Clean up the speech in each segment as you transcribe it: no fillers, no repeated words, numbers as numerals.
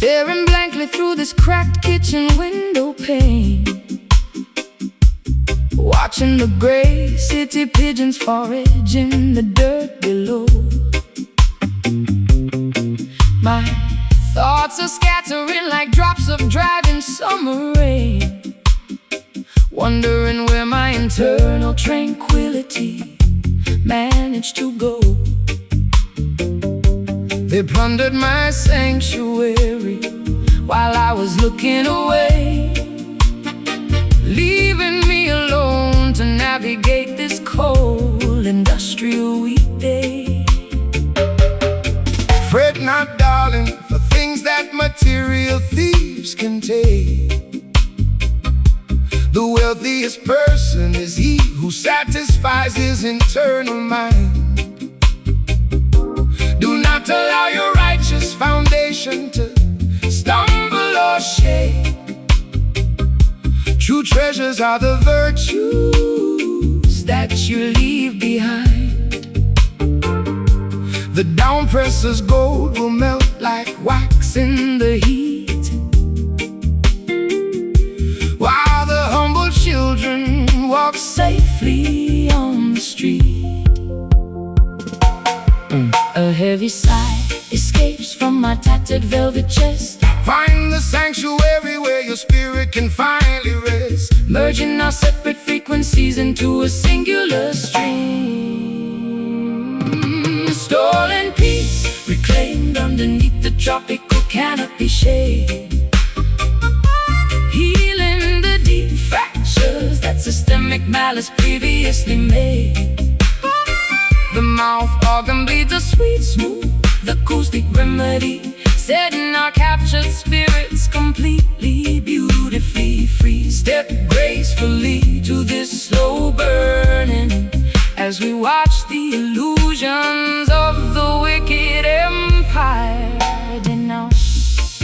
staring blankly through this cracked kitchen window pane, watching the gray city pigeons forage in the dirt below. My thoughts are scattering like drops of driving summer rain, wondering where my internal tranquility managed to go. They plundered my sanctuary while I was looking away, leaving me alone to navigate this cold industrial weekday. Fret not, darling, for things that material thieves can take. The wealthiest person is he who satisfies his internal mind. Do not allow your righteous foundation to stumble or shake. True treasures are the virtues that you leave behind. The downpresser's gold will melt like wax in the heat, while the humble children walk safely on the street. A heavy sigh escapes from my tattered velvet chest. Find the sanctuary where your spirit can finally rest, merging our separate frequencies into a singular stream. Stolen peace, reclaimed underneath the tropical canopy shade, healing the deep fractures that systemic malice previously made. The mouth organ bleeds a sweet, smooth acoustic remedy, setting our captured spirits completely, beautifully free. Step gracefully to this slow burning as we watch the illusions of the wicked empire denounce.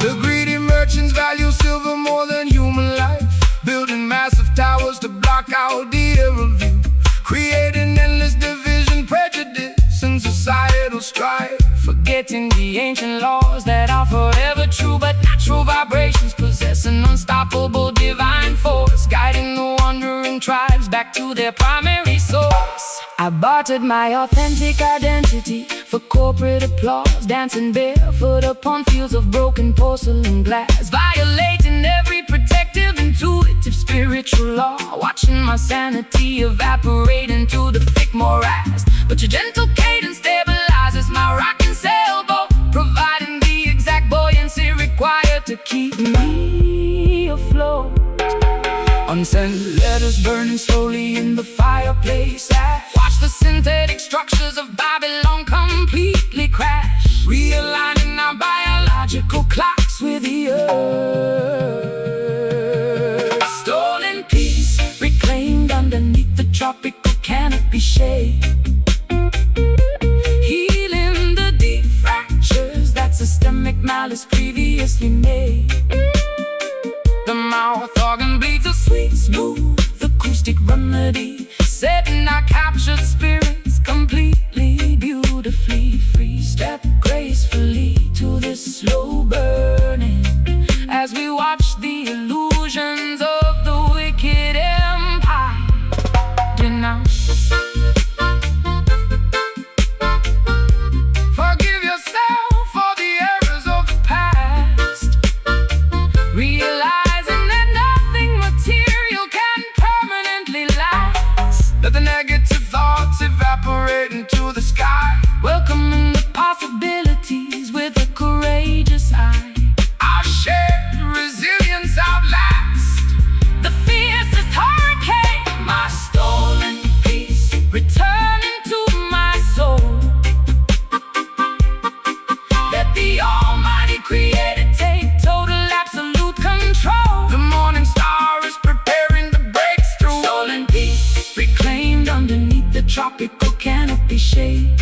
The greedy merchants value silver more than human life, building massive towers to block out the aerial view, creating endless division, prejudice, and societal strife, forgetting the ancient laws that are forever true. But natural vibrations possess an unstoppable divine force, guiding the wandering tribes back to their primary source. I bartered my authentic identity for corporate applause, dancing barefoot upon fields of broken porcelain glass, violating every protective, intuitive, spiritual law, watching my sanity evaporate into the thick morass. But your gentle cadence stabilizes my rocking sailboat, providing the exact buoyancy required to keep me afloat. Unsent letters burning slowly in the fireplace. I watch the synthetic structures of Babylon completely crash, realigning our biological clocks with the earth. Stolen peace, reclaimed underneath the tropical canopy shade, healing the deep fractures that systemic malice previously made. The mouth organ bleeds a sweet, smooth acoustic remedy, setting our captured spirits completely, beautifully free. Step gracefully to this slow burning as we watch the illusions of the wicked empire denounce. Forgive yourself for the errors of the past, realizing that nothing material can permanently last. Let the negative thoughts evaporate into the sky, welcoming the possibilities with a courageous eye. Our shared resilience outlasts the fiercest hurricane. My stolen peace returning to my soul. Let the Almighty Creator take total, absolute control. The morning star is preparing to break through. Stolen peace, reclaimed underneath the tropical canopy shade,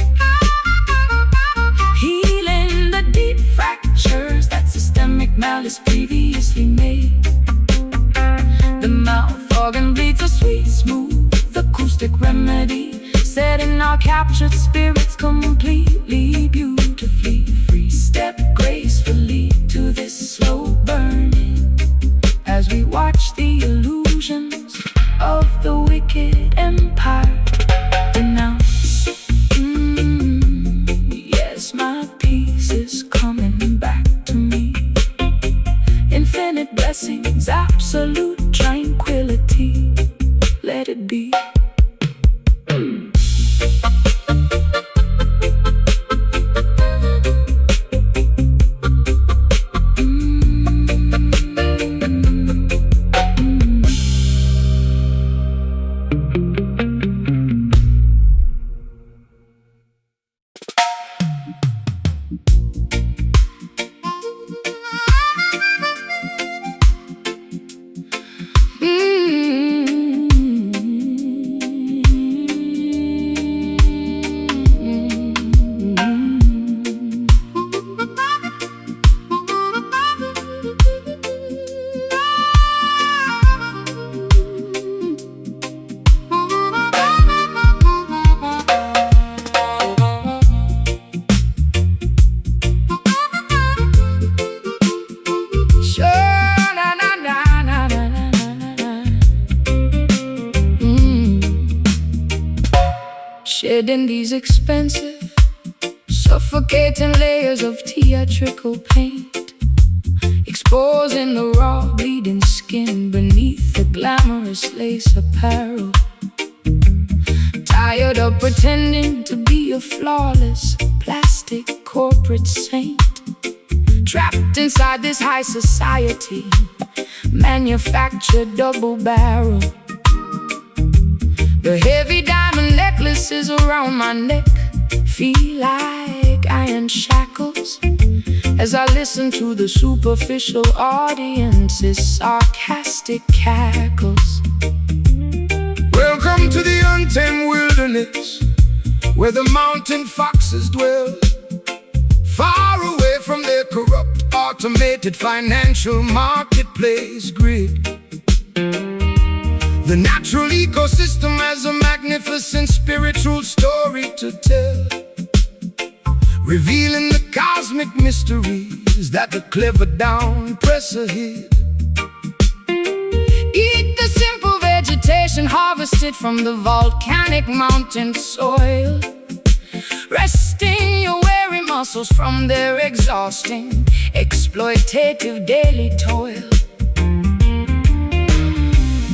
healing the deep fractures that systemic malice previously made. The mouth organ bleeds a sweet, smooth acoustic remedy, setting our captured spirits completely, beautifully free. my peace is coming back to me. Infinite blessings, absolute tranquility. Let it be. Shedding these expensive, suffocating layers of theatrical paint, exposing the raw, bleeding skin beneath the glamorous lace apparel. Tired of pretending to be a flawless plastic corporate saint, trapped inside this high society, manufactured double barrel. The heavy diamond necklaces around my neck feel like iron shackles as I listen to the superficial audience's sarcastic cackles. Welcome to the untamed wilderness, where the mountain foxes dwell, far away from their corrupt, automated financial marketplace grid. The natural ecosystem has a magnificent spiritual story to tell, revealing the cosmic mysteries that the clever down-presser hid. Eat the simple vegetation harvested from the volcanic mountain soil, resting your weary muscles from their exhausting, exploitative daily toil.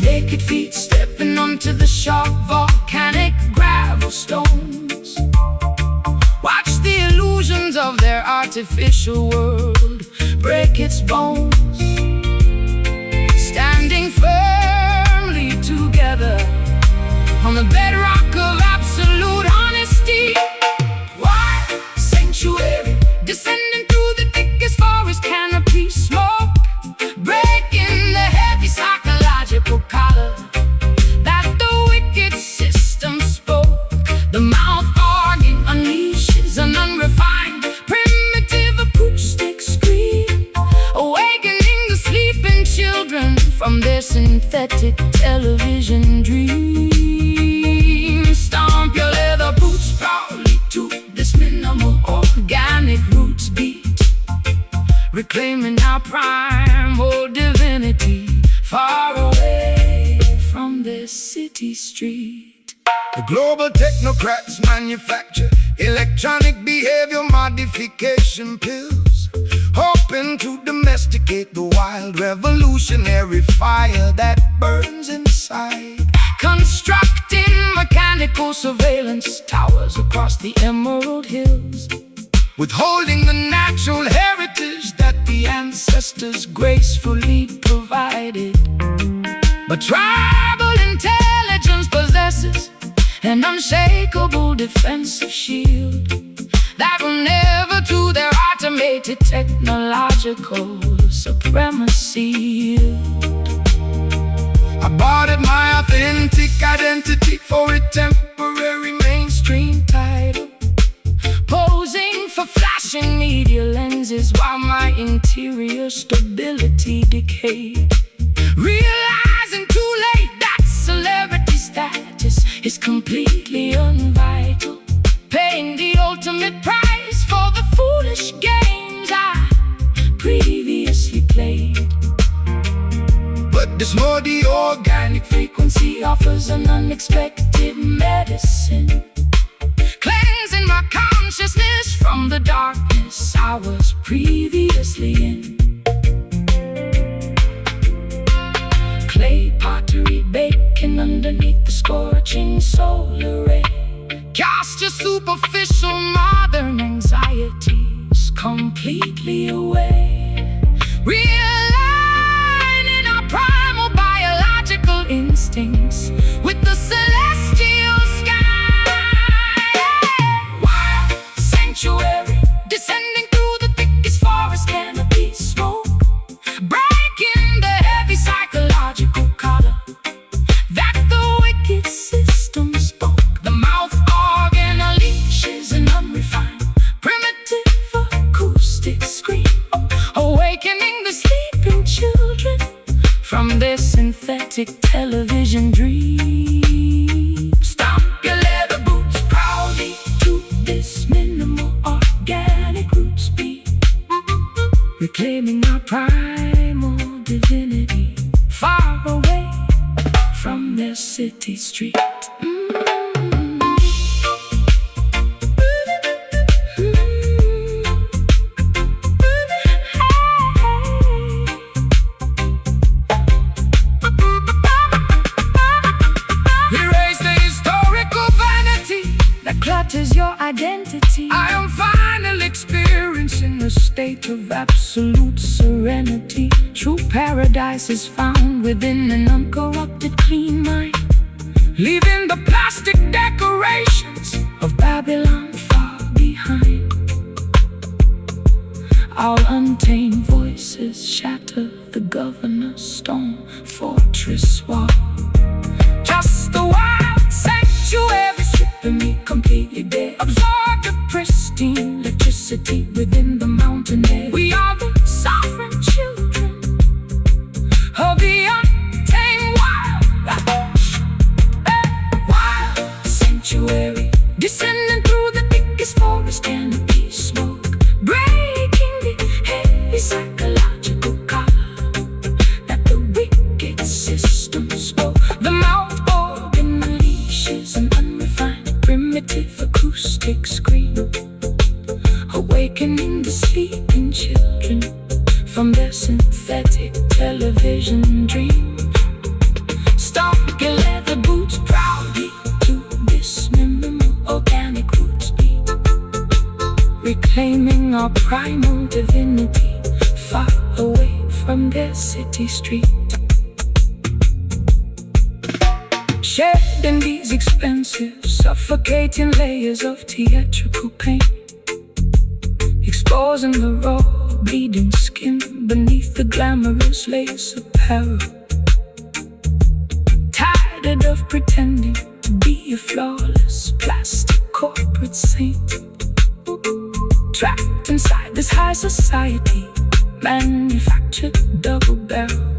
Naked feet stepping onto the sharp volcanic gravel stones. Watch the illusions of their artificial world break its bones. Standing firmly together on the bedrock of absolute honesty. Wild sanctuary, descending through the thickest forest canopy, smoke breaking the heavy psychological collar that the wicked system spoke. The mouth organ unleashes an unrefined, primitive acoustic scream, awakening the sleeping children from their synthetic television dreams. Stomp your leather boots proudly to this minimal organic roots beat, reclaiming our primal divinity, far away from this city street. The global technocrats manufacture electronic behavior modification pills, hoping to domesticate the wild revolutionary fire that burns inside. Constructing mechanical surveillance towers across the Emerald Hills, withholding the natural heritage that the ancestors gracefully provided. but tribal intelligence possesses an unshakable defensive shield that will never to their automated technological supremacy yield. I bartered my authentic identity for a temporary mainstream title, posing for flashing media lenses while my interior stability decayed. Realizing too late that celebrity status is completely unvital, paying the ultimate price for the foolish games I previously played. but this muddy Organic frequency offers an unexpected medicine, cleansing my consciousness from the the darkness I was previously in. Clay pottery baking underneath the scorching solar ray. Cast your superficial modern anxieties completely away. Realigning our primal biological instincts with the celestial sky. Wild sanctuary, descending through the thickest forest canopy smoke, breaking the heavy psychological collar that the wicked system spoke. The mouth organ unleashes an unrefined, primitive acoustic scream, awakening the sleeping children from their synthetic television dream. Stomp your leather boots proudly to this minimal organic root speed, reclaiming our primal divinity, far away from their city street. Clutters your identity. I am finally experiencing a state of absolute serenity. True paradise is found within an uncorrupted, clean mind, leaving the plastic decorations of Babylon far behind. Our untamed voices shatter the governor's stone fortress wall. Just a wild sanctuary, stripping me completely bare. Absorb the pristine electricity within the mountain air. We are the sovereign children of the untamed wild. Wild sanctuary, descending through the thickest forest canopy smoke, breaking the heavy psychological collar that the wicked system spoke. The mouth organ unleashes an unrefined, primitive acoustic scream, awakening the sleeping children from their synthetic television dream. Stomp your leather boots proudly to this minimal organic root speed, reclaiming our primal divinity, far away from their city street. Shed in these expensive, suffocating layers of theatrical pain, exposing the raw, bleeding skin beneath the glamorous lace apparel. Tired of pretending to be a flawless plastic corporate saint, trapped inside this high society manufactured double barrel.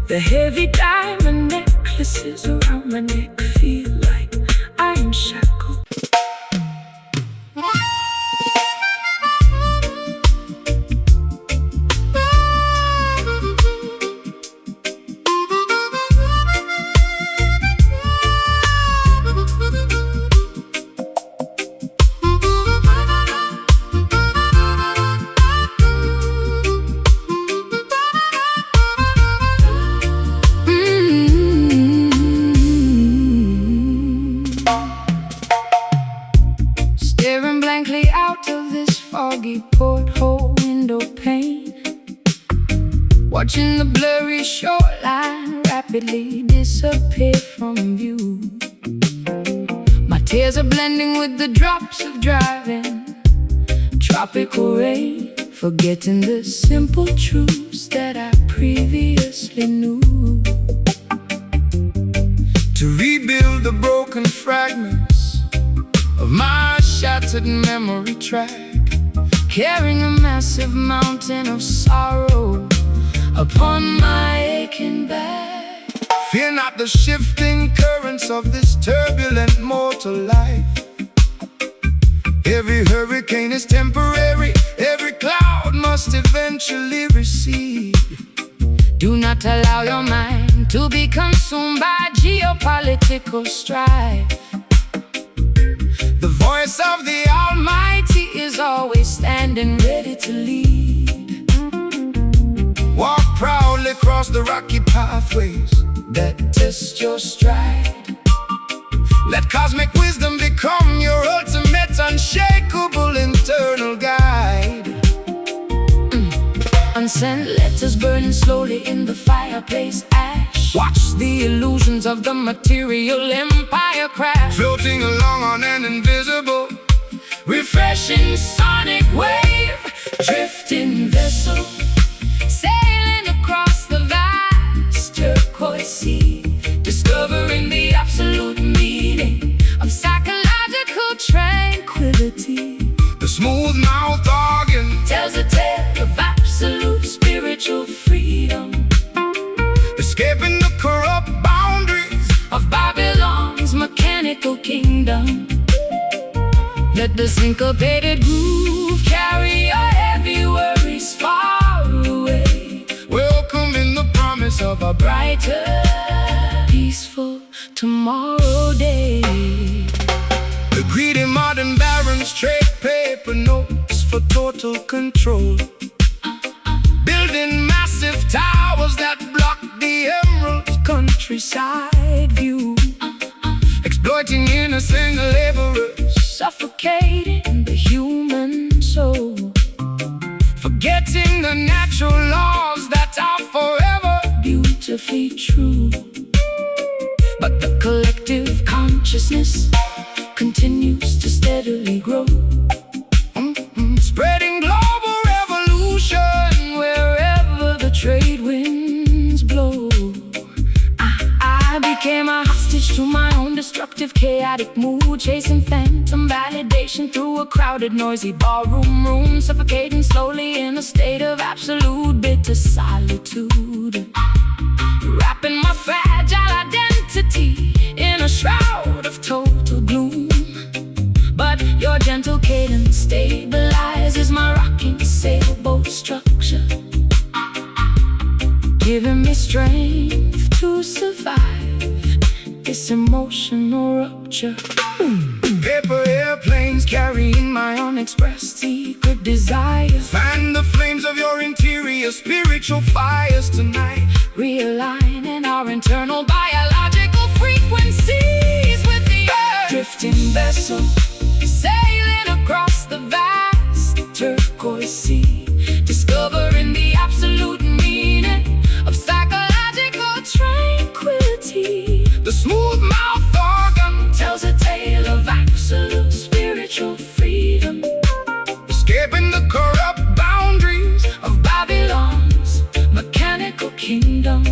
The heavy diamond necklaces around my neck feel like iron shackled. Staring blankly out of this foggy porthole window pane, watching the blurry shoreline rapidly disappear from view. My tears are blending with the drops of driving tropical rain, forgetting the simple truths that I previously knew. To rebuild the broken fragments of my shattered memory track, carrying a massive mountain of sorrow upon my aching back. Fear not the shifting currents of this turbulent mortal life. Every hurricane is temporary, every cloud must eventually recede. Do not allow your mind to be consumed by geopolitical strife. The voice voice of the Almighty is always standing ready to lead. Walk proudly across the rocky pathways that test your stride. Let cosmic wisdom become your ultimate, unshakable internal guide. Unsent letters burning slowly in the fireplace ash. Watch the illusions of the material empire crash. Floating along on an invisible, refreshing sonic wave. Drifting vessel, sailing across the vast turquoise sea. Discovering the absolute meaning of psychological tranquility. The smooth mouth organ tells a tale of absolute spiritual freedom. Escaping the corrupt boundaries of Babylon's mechanical kingdom. Let the syncopated groove carry your heavy worries far away. Welcome in the promise of a brighter, peaceful tomorrow day. The greedy modern barons trade paper notes for total control. Building massive towers that block the emerald countryside view. Exploiting innocent laborers, suffocating the human soul. Forgetting the natural laws that are forever beautifully true. But the collective consciousness continues to steadily grow. Spreading global revolution wherever the trade winds blow. I became a hostage to my own destructive, chaotic mood. Chasing phantom validation through a crowded, noisy ballroom room. Suffocating slowly in a state of absolute bitter solitude. Wrapping my fragile identity in a shroud of total gloom. But your gentle cadence stabilizes my rocking sailboat structure, giving me strength to survive this emotional rupture. Paper airplanes carrying my unexpressed secret desires. Fan the flames of your interior spiritual fires tonight. Realigning our internal biological frequencies with the earth. Drifting vessel, sailing across the vast turquoise sea. Discovering the absolute meaning of psychological tranquility. The smooth mouth organ tells a tale of absolute spiritual freedom. Escaping the corrupt boundaries of Babylon's mechanical kingdom.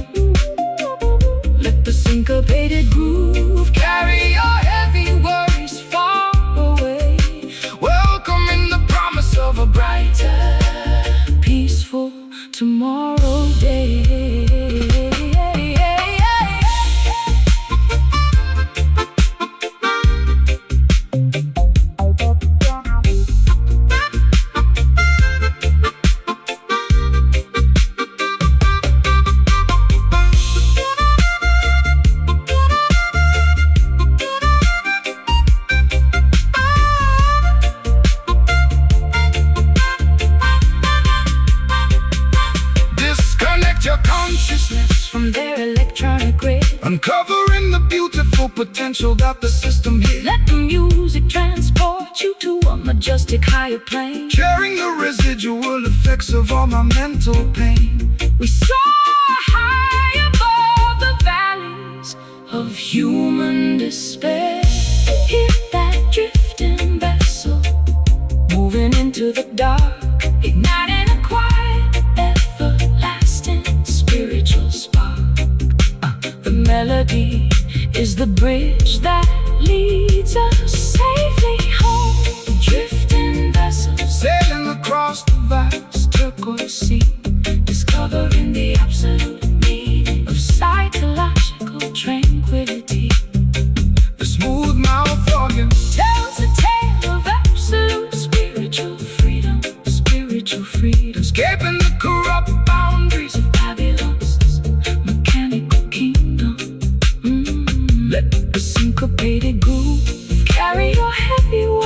Let the syncopated groove carry your heavy worries far away. Welcome in the promise of a brighter, peaceful tomorrow day. From their electronic grid, uncovering the beautiful potential that the system hid. Let the music transport you to a majestic higher plane, sharing the residual effects of all my mental pain. We soar high above the valleys of human despair. Hear that drifting vessel moving into the dark, igniting a quiet, everlasting spiritual spark. The melody is the bridge that leads us safely home. Drifting vessels sailing across the vast turquoise sea. Discovering the absolute meaning of psychological tranquility. The smooth mouth organ tells a tale of absolute spiritual freedom. Spiritual freedom. Escaping the corrupt boundaries of Babylon's mechanical kingdom. Let the syncopated groove carry your heavy weight.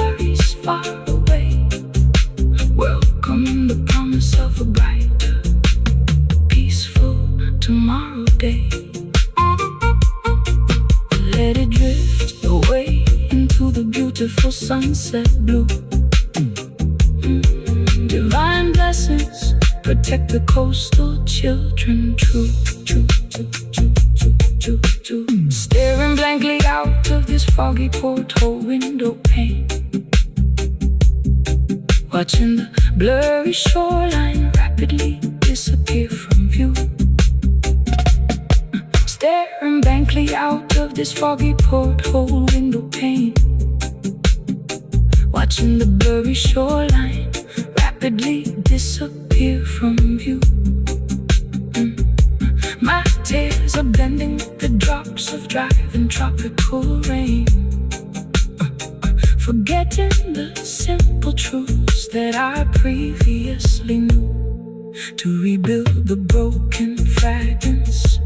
beautiful sunset blue. Divine blessings protect the coastal children true. Staring blankly out of this foggy porthole window pane, watching the blurry shoreline rapidly disappear from view. Staring blankly out of this foggy porthole window pane, watching the blurry shoreline rapidly disappear from view. My tears are blending with the drops of driving tropical rain, forgetting the simple truths that I previously knew, to rebuild the broken fragments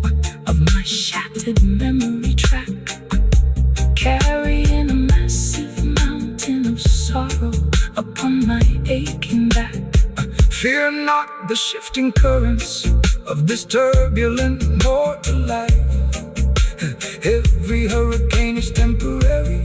of my shattered memory track, carrying a massive mountain of sorrow upon my aching back. Fear not the shifting currents of this turbulent mortal life. Every hurricane is temporary.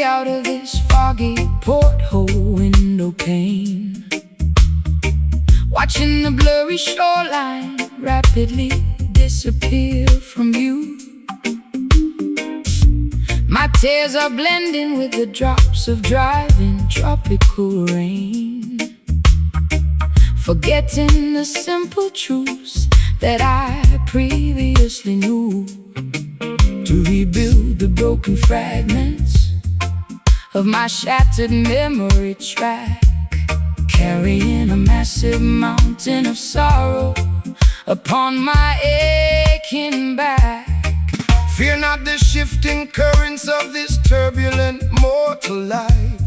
Out of this foggy porthole window pane, watching the blurry shoreline rapidly disappear from view. My tears are blending with the drops of driving tropical rain, forgetting the simple truths that I previously knew, to rebuild the broken fragments of my shattered memory track, carrying a massive mountain of sorrow upon my aching back. Fear not the shifting currents of this turbulent mortal life.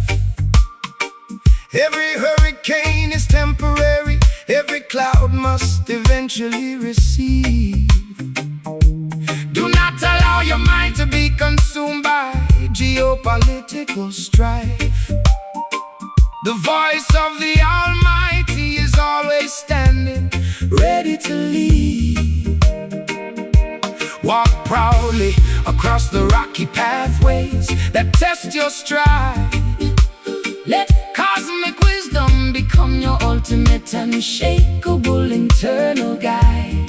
Every hurricane is temporary, every cloud must eventually recede. Do not allow your mind to be consumed by geopolitical strife. The voice of the Almighty is always standing, ready to lead. Walk proudly across the rocky pathways that test your stride. Let cosmic wisdom become your ultimate unshakable internal guide.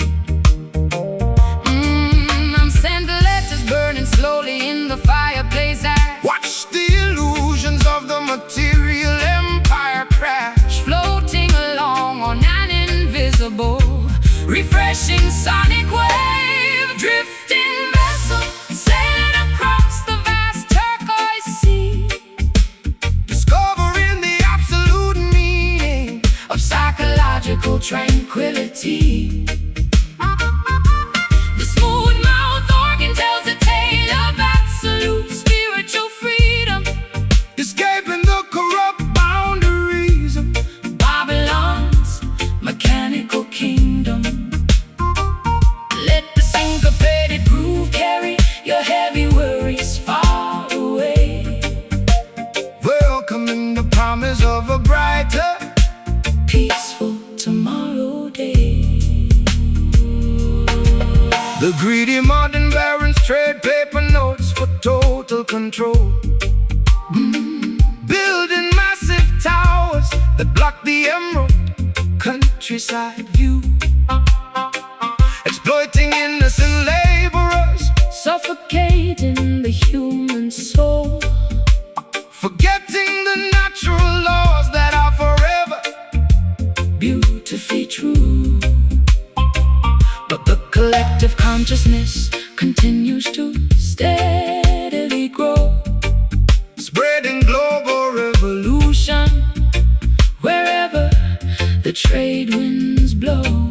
Burning slowly in the fireplace as watch the illusions of the material empire crash, floating along on an invisible, refreshing sonic wave. Drifting vessel sailing across the vast turquoise sea, discovering the absolute meaning of psychological tranquility. The smooth mouth organ tells a tale of absolute spiritual freedom, escaping the corrupt boundaries of Babylon's mechanical kingdom. Let the syncopated groove carry your heavy worries far away, welcoming the promise of a brighter, peaceful tomorrow day. The greedy modern barons trade paper notes for total control, building massive towers that block the emerald countryside view, exploiting innocent laborers, suffocating the human soul, forgetting the natural laws that are forever beautifully true. But the collective consciousness continues to steadily grow, spreading global revolution wherever the trade winds blow.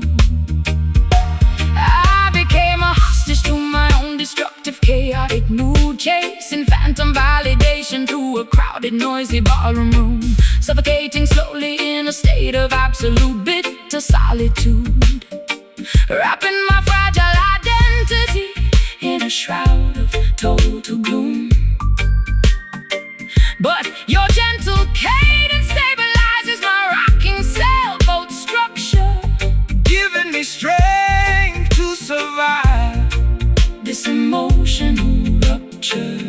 phantom validation through a crowded, noisy ballroom room, suffocating slowly in a state of absolute bitter solitude, wrapping my fragile identity in a shroud of total gloom. But your gentle cadence stabilizes my rocking sailboat structure, giving me strength to survive this emotional rupture.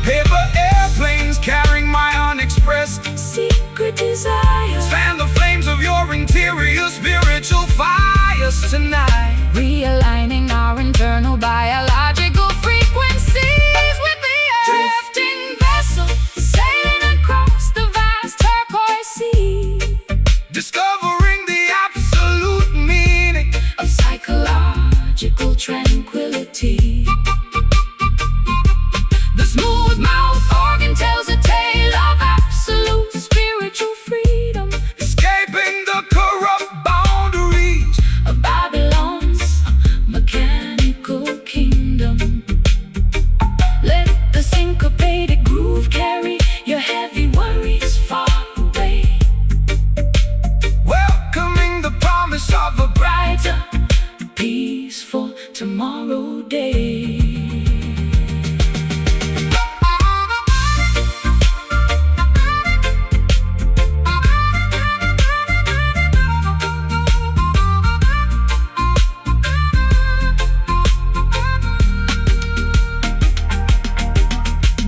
Paper airplanes carrying my unexpressed secret desires, fan the flames of your interior spiritual fires tonight, realigning our internal biological frequencies with the earth. Drifting vessel sailing across the vast turquoise sea, discovering the absolute meaning of psychological tranquility. The smooth mouth organ tells a tale of absolute spiritual freedom, escaping the corrupt boundaries of Babylon's mechanical kingdom. Let the syncopated groove carry your heavy worries far away, welcoming the promise of a brighter, peaceful tomorrow day.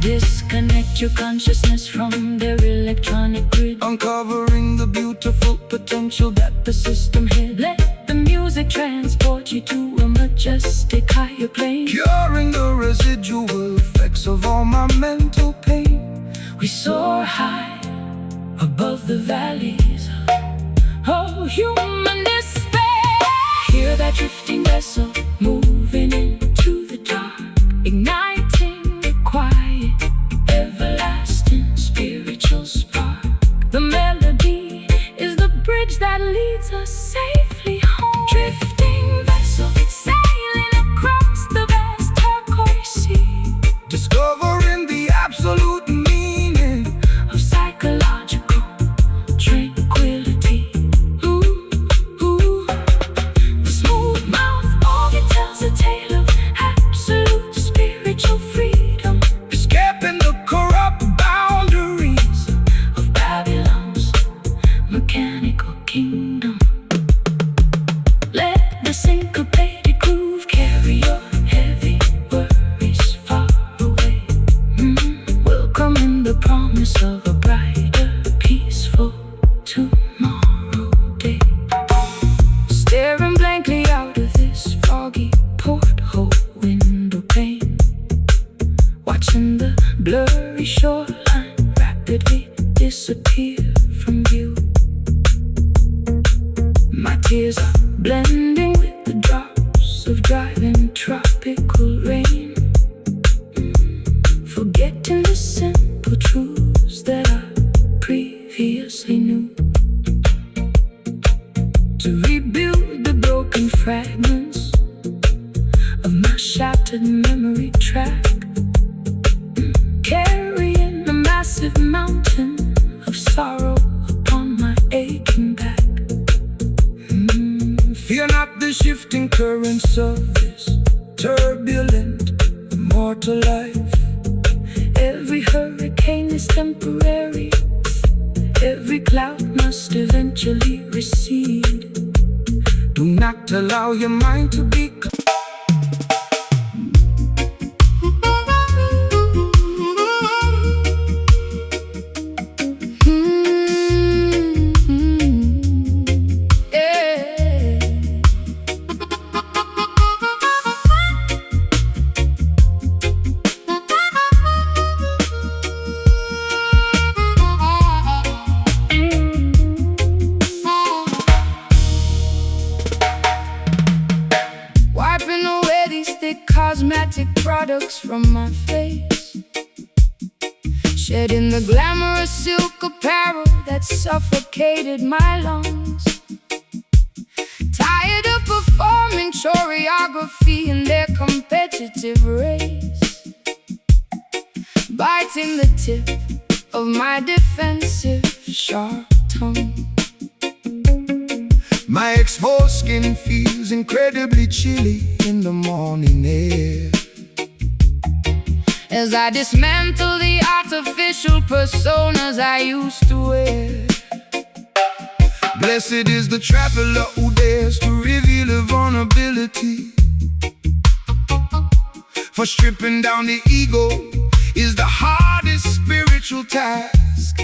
Disconnect your consciousness from their electronic grid, uncovering the beautiful potential that the system hid. Let the music transport you to a majestic higher plane, curing the residual effects of all my mental pain. We soar high above the valleys of human despair. Hear that drifting vessel moving into the dark, igniting the quiet, everlasting spiritual spark. The melody is the bridge that leads us safely home. Drifting vessel sailing across the vast turquoise sea, Discovering the absolute meaning of psychological tranquility. Ooh, ooh. The smooth mouth organ tells a tale of absolute spiritual freedom, escaping the corrupt boundaries of Babylon's mechanical kingdom. Let the syncopated groove carry your heavy worries far away, welcoming the promise of a brighter, peaceful tomorrow day. Staring blankly out of this foggy porthole window pane, watching the blurry shoreline rapidly disappear from view. My tears are blending with the drops of driving tropical rain, forgetting the simple truths that I previously knew. To rebuild the broken fragments of my shattered memory track, carrying a massive mountain of sorrow upon my aching back. Fear not the shifting currents of this turbulent, immortal life. Every hurricane is temporary, every cloud must eventually recede. Do not allow your mind to be cosmetic products from my face, shedding the glamorous silk apparel that suffocated my lungs. Tired of performing transforming choreography in their competitive race, biting the tip of my defensive sharp tongue. My exposed skin feels incredibly chilly in the morning air, as I dismantle the artificial personas I used to wear. Blessed is the traveler who dares to reveal a vulnerability, for stripping down the ego is the hardest spiritual task.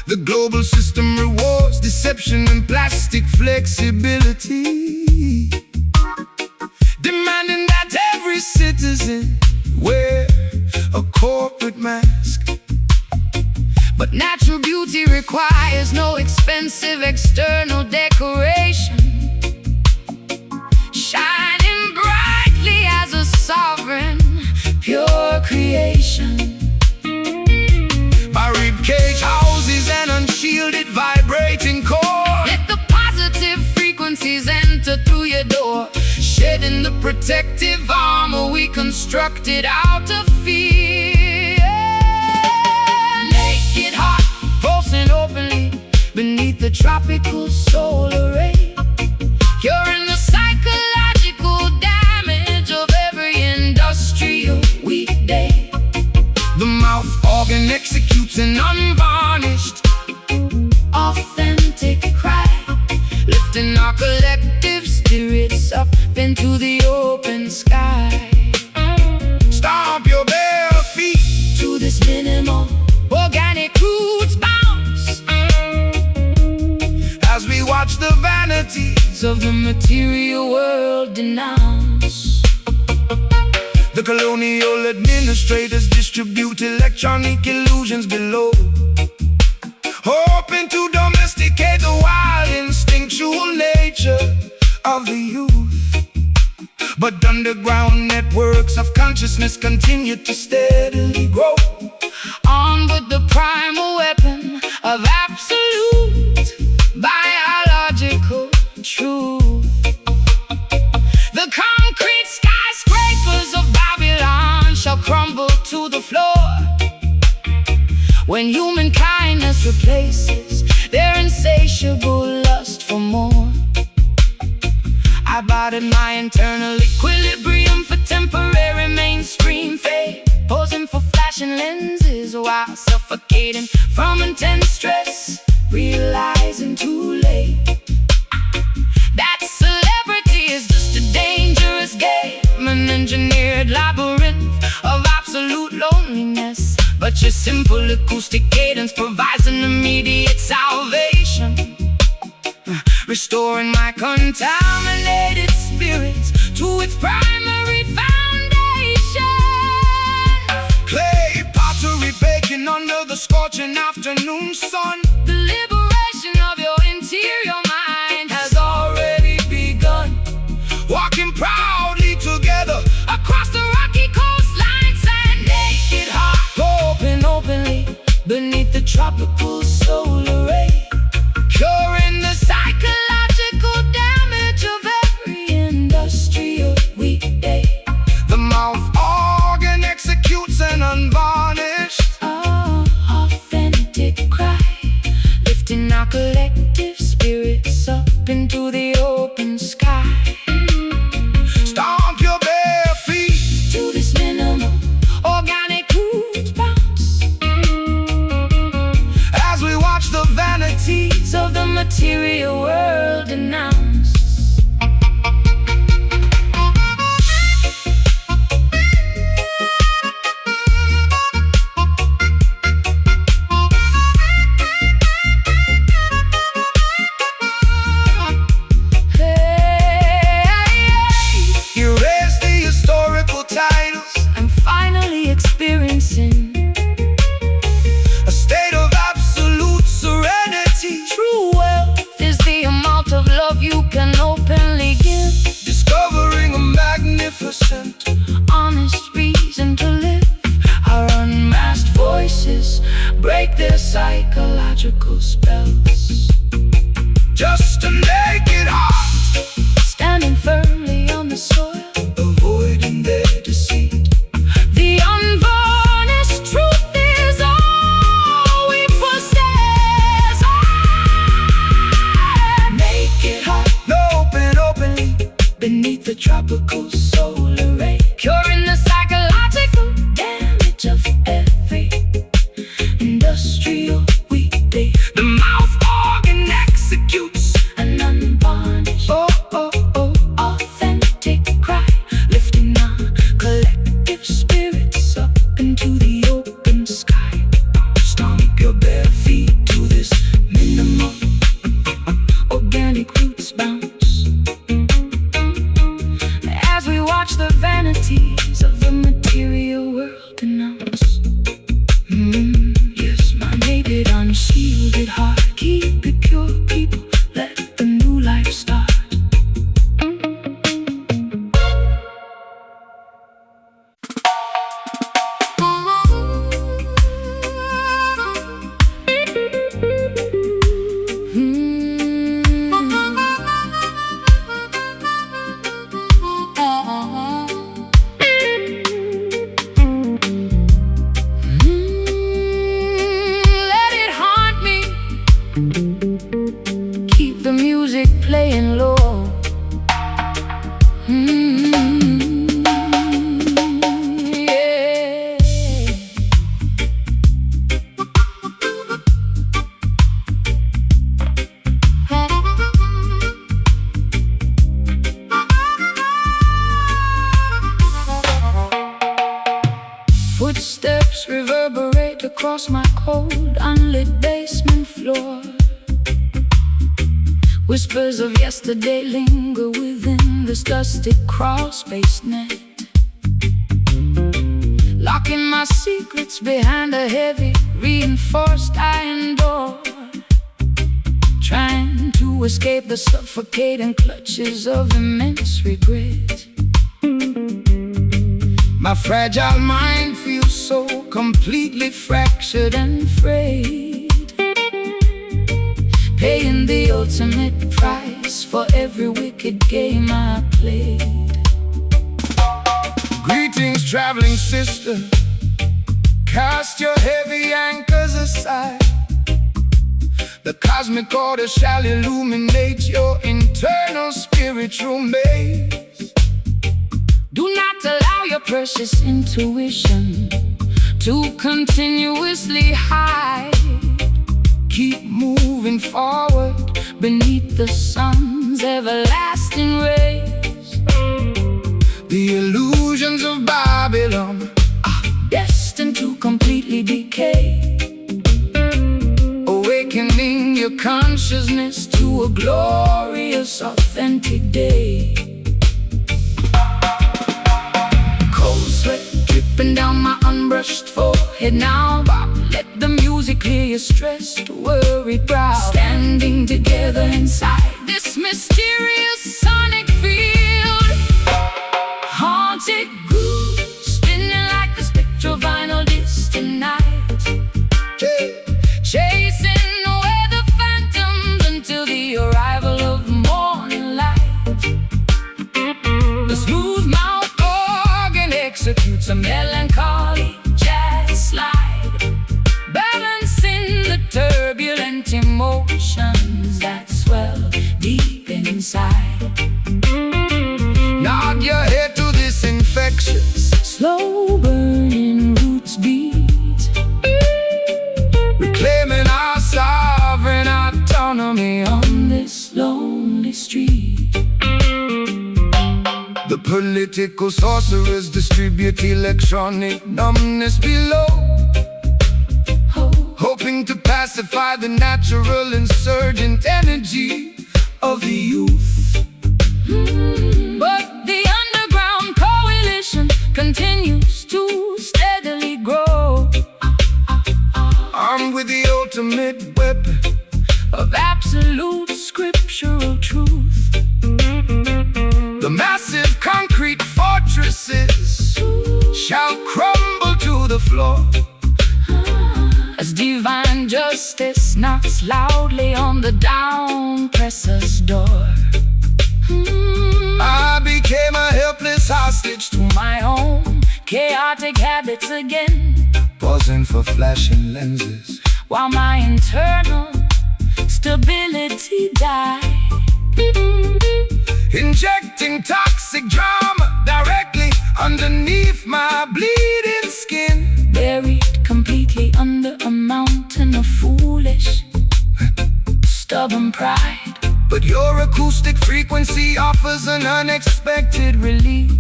The global system rewards deception and plastic flexibility, demanding that every citizen wear a corporate mask. But natural beauty requires no expensive external decoration, shining brightly as a sovereign, pure creation. My ribcage houses an unshielded vibrating core. Let the positive frequencies enter through your door, shedding the protective armor we constructed out of fear. Naked heart, pulsing openly beneath the tropical solar ray, curing the psychological damage of every industrial weekday. The mouth organ executes an unvarnished, authentic cry, lifting our collective spirits up into the open sky. Stomp your bare feet To this minimal organic roots bounce, as we watch the vanities of the material world denounce. the colonial administrators distribute electronic illusions below, hoping to domesticate the wild instinctual nature of the youth. But underground networks of consciousness continue to steadily grow, On with the primal weapon of absolute biological truth. The concrete skyscrapers of Babylon shall crumble to the floor when human kindness replaces their insatiable lust for more. I botted my internal equilibrium for temporary mainstream fame, posing for flashing lenses while suffocating from intense stress, realizing too late that celebrity is just a dangerous game, an engineered labyrinth of absolute loneliness. But your simple acoustic cadence provides an immediate salvation, restoring my contaminated spirits to its primary foundation. clay pottery baking under the scorching afternoon sun. The liberation of your interior mind has already begun, Walking proudly together across the rocky coastlines and naked heart, openly beneath the tropical solar ray, curing the psychological damage of every industrial weekday. The mouth organ executes an unvarnished, Authentic cry, lifting our collective spirits up into the open sky. stomp your bare feet To this minimal organic roots bounce, as we watch the vanities of the material world denounce. erase the historical titles, I'm finally experiencing a state of absolute serenity, true wealth is the amount of love you can openly give, discovering a magnificent honest reason to live. Our unmasked voices break their psychological spells. just a naked heart, Footsteps reverberate across my cold, unlit basement floor. Whispers of yesterday linger within this dusty crawl-space net. Locking my secrets behind a heavy, reinforced iron door. Trying to escape the suffocating clutches of immense regret. My fragile mind feels so completely fractured and frayed, paying the ultimate price for every wicked game I played. Greetings, traveling sister. Cast your heavy anchors aside. The cosmic order shall illuminate your internal spiritual maze. Do not allow your precious intuition to continuously hide. Keep moving forward beneath the sun's everlasting rays. The illusions of Babylon are destined to completely decay, awakening your consciousness to a glorious, authentic day. Cold sweat dripping down my unbrushed forehead now. Let the music clear your stressed, worried brow. Standing together inside this mysterious sonic field. Haunted grooves spinning like the spectral vinyl disc tonight. Chasing away the phantoms until the arrival of morning light. The smooth mouth organ executes a melancholy jazz slide, balancing the turbulent emotions that swell deep inside. Nod your head to this infectious, slow burning roots beat, reclaiming our sovereign autonomy on this lonely street. The political sorcerers distribute electronic numbness below, hoping to pacify the natural insurgent energy of the youth. But the underground coalition continues to steadily grow, armed with the ultimate weapon of absolute scriptural truth. The massive concrete fortresses shall crumble to the floor as divine justice knocks loudly on the down-presser's door. I became a helpless hostage to my own chaotic habits again, pausing for flashing lenses while my internal stability died. Injecting toxic drama directly underneath my bleeding skin, buried completely under a mountain of foolish, stubborn pride. But your acoustic frequency offers an unexpected relief,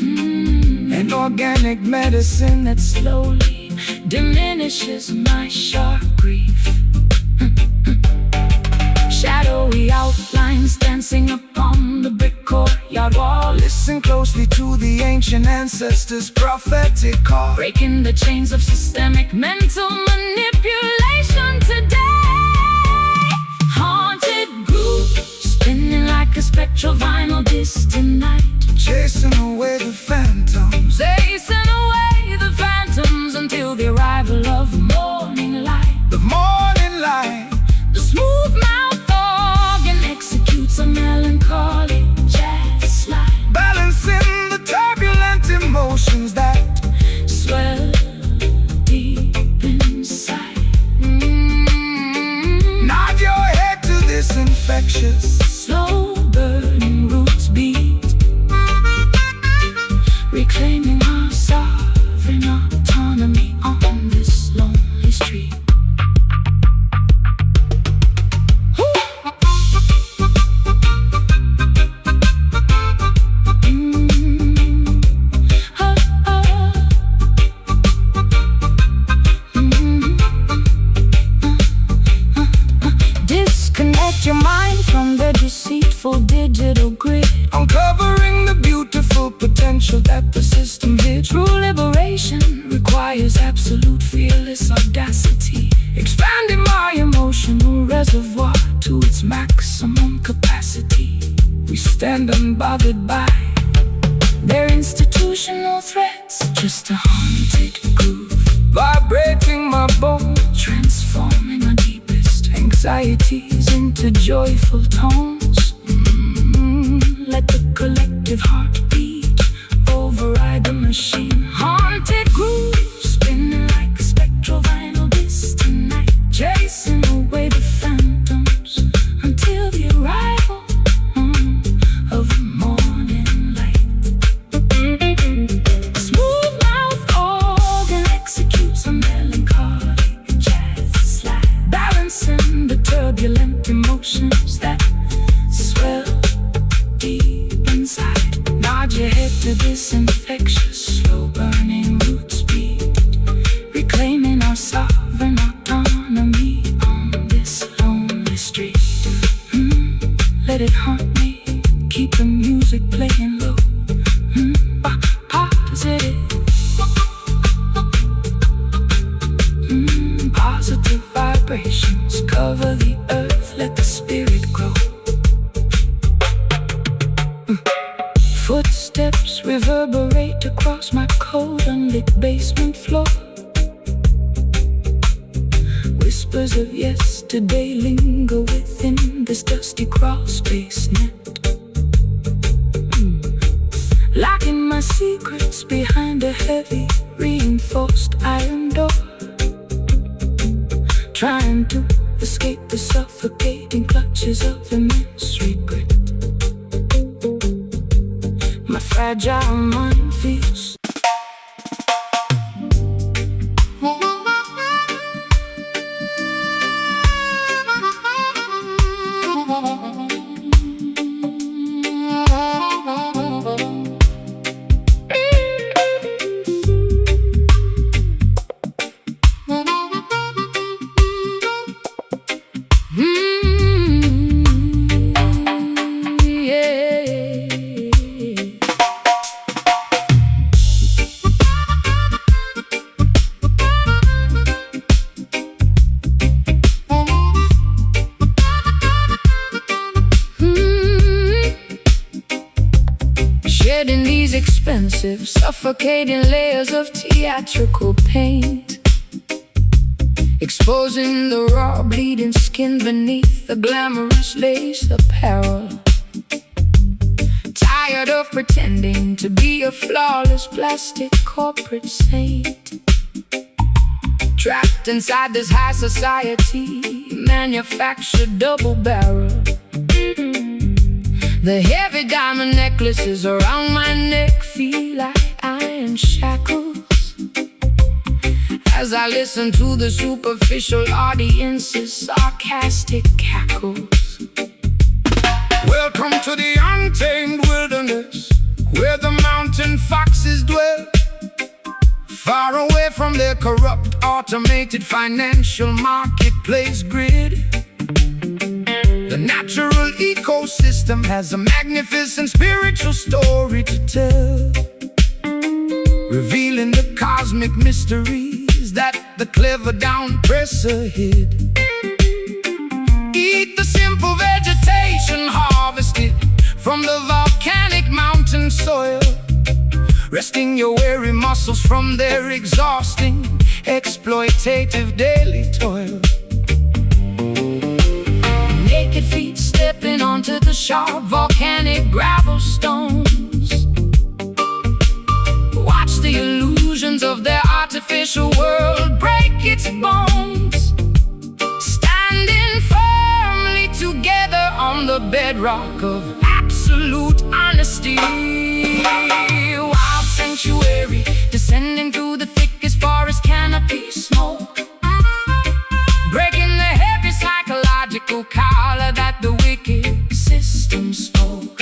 an organic medicine that slowly diminishes my sharp grief. Shadowy outlines dancing upon the brick courtyard wall. Listen closely to the ancient ancestors' prophetic call, breaking the chains of systemic mental manipulation today. Haunted grooves spinning like a spectral vinyl disc tonight, chasing away the phantoms, chasing away the phantoms until the arrival of morning light. The morning light. The smooth mouth organ executes a melancholy jazz slide, balancing the turbulent emotions that swell deep inside. Nod your head to this infectious, slow burning roots beat, reclaiming our bothered by their institutional threats. Just a haunted groove, vibrating my bones, transforming my deepest anxieties into joyful tones. Let the collective heartbeat override the machine. Haunted groove, spinning like a spectral vinyl disc tonight, chasing away the phantoms until the arrival of the morning light. Smooth mouth organ executes a melancholic jazz slide, balancing the turbulent emotions that swell deep inside. Nod your head to this infectious, slow-burning root speed, reclaiming our sovereign autonomy on this lonely street. Let it haunt me, keep the music playing low. Positive, positive vibrations cover the earth, let the spirit grow. Footsteps reverberate across my cold, unlit basement floor. Whispers of yesterday linger within this dusty crawl space net. Locking my secrets behind a heavy, reinforced iron door, trying to escape the suffocating clutches of immense regret. My fragile mind feels shedding these expensive, suffocating layers of theatrical paint, exposing the raw, bleeding skin beneath the glamorous lace apparel. Tired of pretending to be a flawless plastic corporate saint, trapped inside this high society manufactured double barrel. The heavy diamond necklaces around my neck feel like iron shackles as I listen to the superficial audience's sarcastic cackles. Welcome to the untamed wilderness, where the mountain foxes dwell, far away from their corrupt, automated financial marketplace grid. The natural ecosystem has a magnificent spiritual story to tell, revealing the cosmic mysteries that the clever downpresser hid. Eat the simple vegetation harvested from the volcanic mountain soil, resting your weary muscles from their exhausting, exploitative daily toil. Naked feet stepping onto the sharp volcanic gravel stones, watch the illusions of their artificial world break its bones, standing firmly together on the bedrock of absolute honesty. Wild sanctuary descending through the thickest forest canopy smoke, breaking the heavy psychological collar that the wicked system spoke.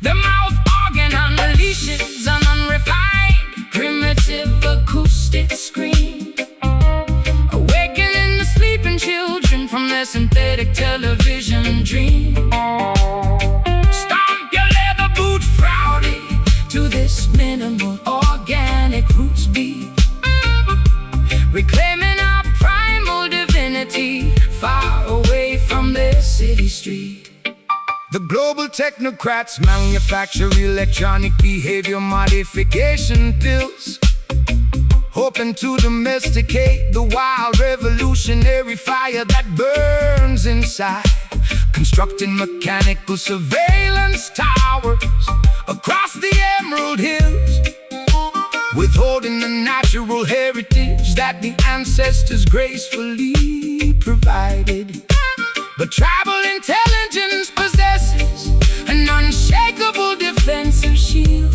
The mouth organ unleashes an unrefined, primitive acoustic scream, awakening the sleeping children from their synthetic television dream. Stomp your leather boot proudly to this minimal organic roots beat, reclaiming our primal divinity far away from their city street. The global technocrats manufacture electronic behavior modification pills, hoping to domesticate the wild revolutionary fire that burns inside, constructing mechanical surveillance towers across the Emerald Hills, withholding the natural heritage that the ancestors gracefully provided. But tribal intelligence possesses an unshakable defensive shield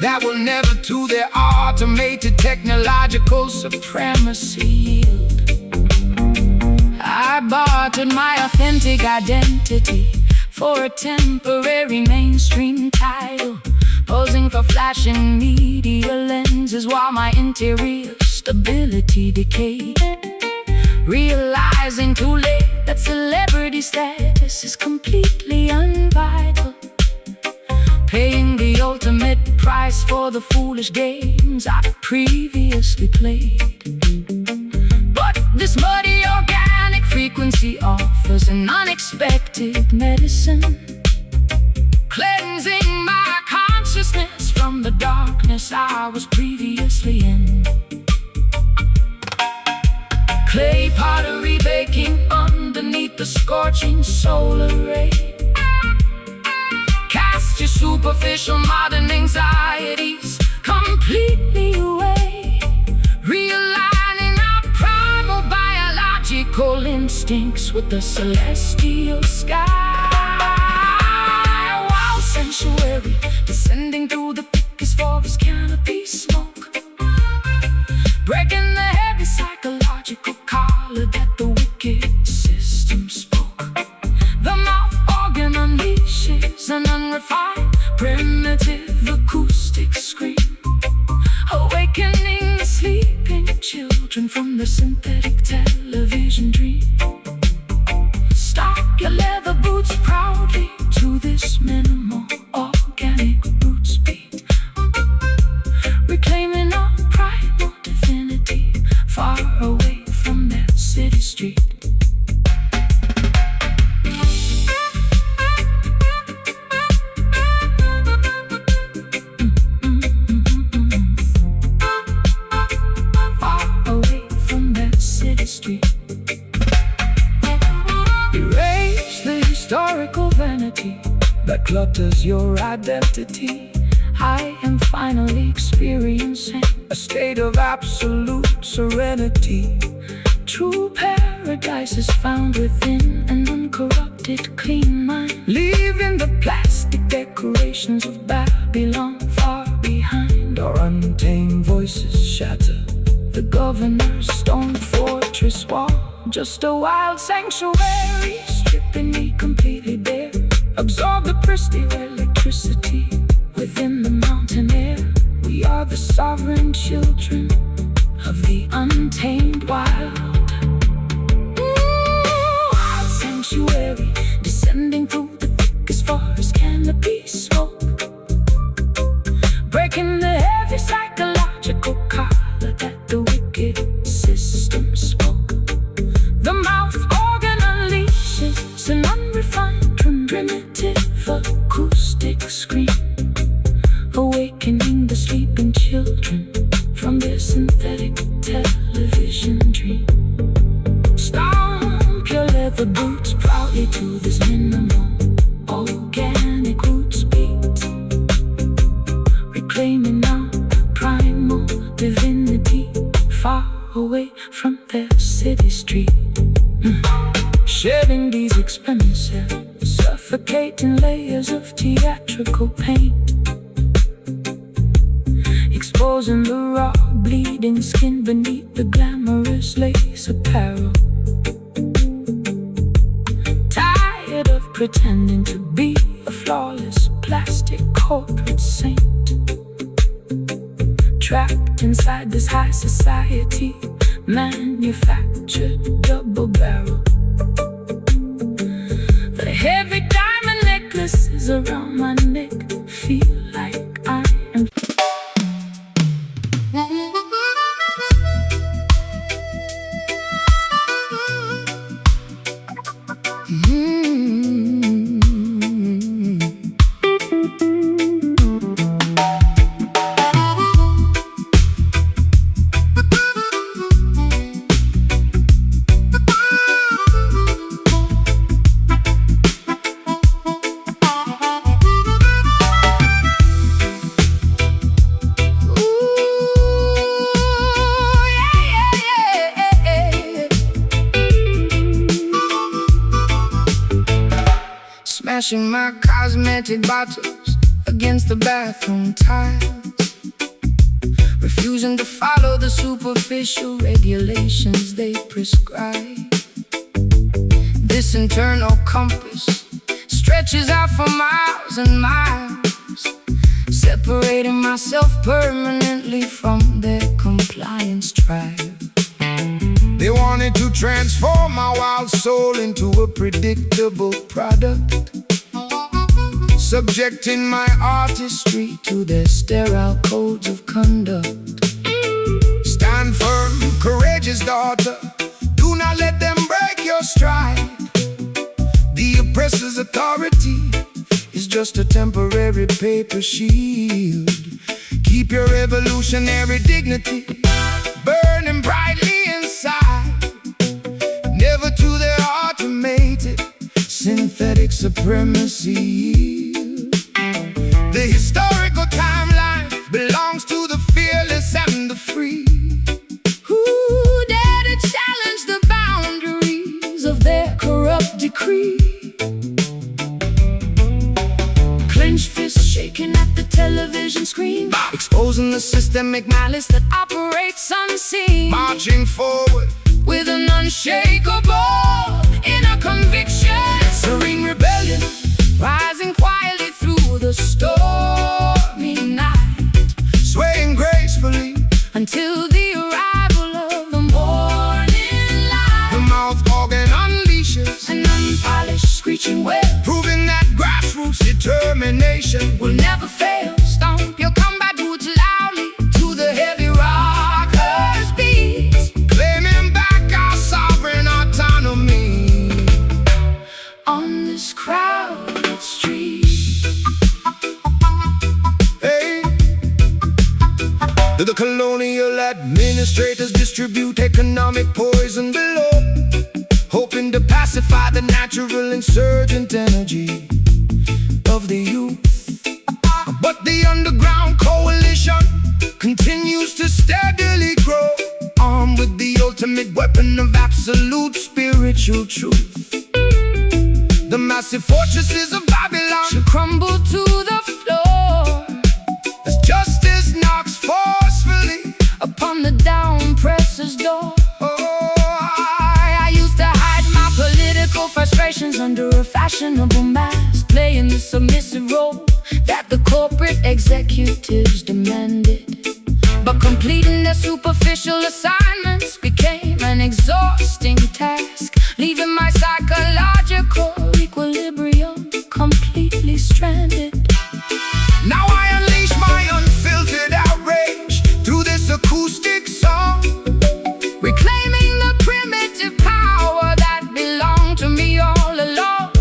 that will never to their automated technological supremacy yield. I bartered my authentic identity for a temporary mainstream title, posing for flashing media lenses while my interior stability decayed. Realizing too late that celebrity status is completely unvital, paying the ultimate price for the foolish games I previously played. But this muddy organic frequency offers an unexpected medicine, cleansing my consciousness from the darkness I was previously in. Clay pottery baking underneath the scorching solar ray. Cast your superficial modern anxieties completely away, realigning our primal biological instincts with the celestial sky. Wild sanctuary descending through the thickest forest canopy smoke, breaking the heavy psychological collar that the wicked system spoke. The mouth organ unleashes an unrefined, primitive acoustic scream, awakening the sleeping children from the synthetic television dream. Stock your leather boots proudly to this minimal organic roots beat, reclaiming our primal divinity far away from that city street. Far away from that city street. Erase the historical vanity that clutters your identity. I am finally experiencing a state of absolute serenity. True paradise is found within an uncorrupted, clean mind, leaving the plastic decorations of Babylon far behind. Our untamed voices shatter the governor's stone fortress wall. Just a wild sanctuary, stripping me completely bare. Absorb the pristine electricity within the mountain air. We are the sovereign children of the untamed wild. Wild sanctuary descending through the thickest forest canopy smoke, breaking the heavy psychological collar that the wicked system spoke. The mouth organ unleashes an unrefined, primitive acoustic scream, awakening the sleeping children from their synthetic television dream. Stomp your leather boots proudly to this minimal organic roots beat, reclaiming our primal divinity far away from their city street. Shedding these expensive, suffocating layers of theatrical paint, exposing the raw, bleeding skin beneath the glamorous lace apparel. Tired of pretending to be a flawless plastic corporate saint, trapped inside this high society manufactured double barrel. The heavy diamond necklaces around my neck feel like I am. smashing my cosmetic bottles against the bathroom tiles, refusing to follow the superficial regulations they prescribe. This internal compass stretches out for miles and miles, separating myself permanently from their compliance tribe. They wanted to transform my wild soul into a predictable product, subjecting my artistry to their sterile codes of conduct. Stand firm, courageous daughter, do not let them break your stride. The oppressor's authority is just a temporary paper shield. Keep your revolutionary dignity burning brightly inside, never to their automated synthetic supremacy. The historical timeline belongs to the fearless and the free, who dare to challenge the boundaries of their corrupt decree. Clenched fists shaking at the television screen, exposing the systemic malice that operates unseen. Marching forward with an unshakable inner conviction, serene rebellion rising quietly through the stormy night, swaying gracefully until the arrival of the morning light. The mouth organ unleashes an unpolished screeching wail, proving that grassroots determination will never fail. Stomp your combat boots loudly to the heavy rockers' beats, claiming back our sovereign autonomy on this crowded street. Hey, the colonial administrators distribute economic poison below, hoping to pacify the natural insurgent energy of the youth. But the underground coalition continues to steadily grow, armed with the ultimate weapon of absolute spiritual truth. The massive fortresses of Babylon should crumble to the floor as justice knocks forcefully upon the down-presser's door. I used to hide my political frustrations under a fashionable mask, playing the submissive role that the corporate executives demanded. But completing their superficial assignments became an exhausting task, leaving my psychological equilibrium completely stranded. Now I unleash my unfiltered outrage through this acoustic song, reclaiming the primitive power that belonged to me all along.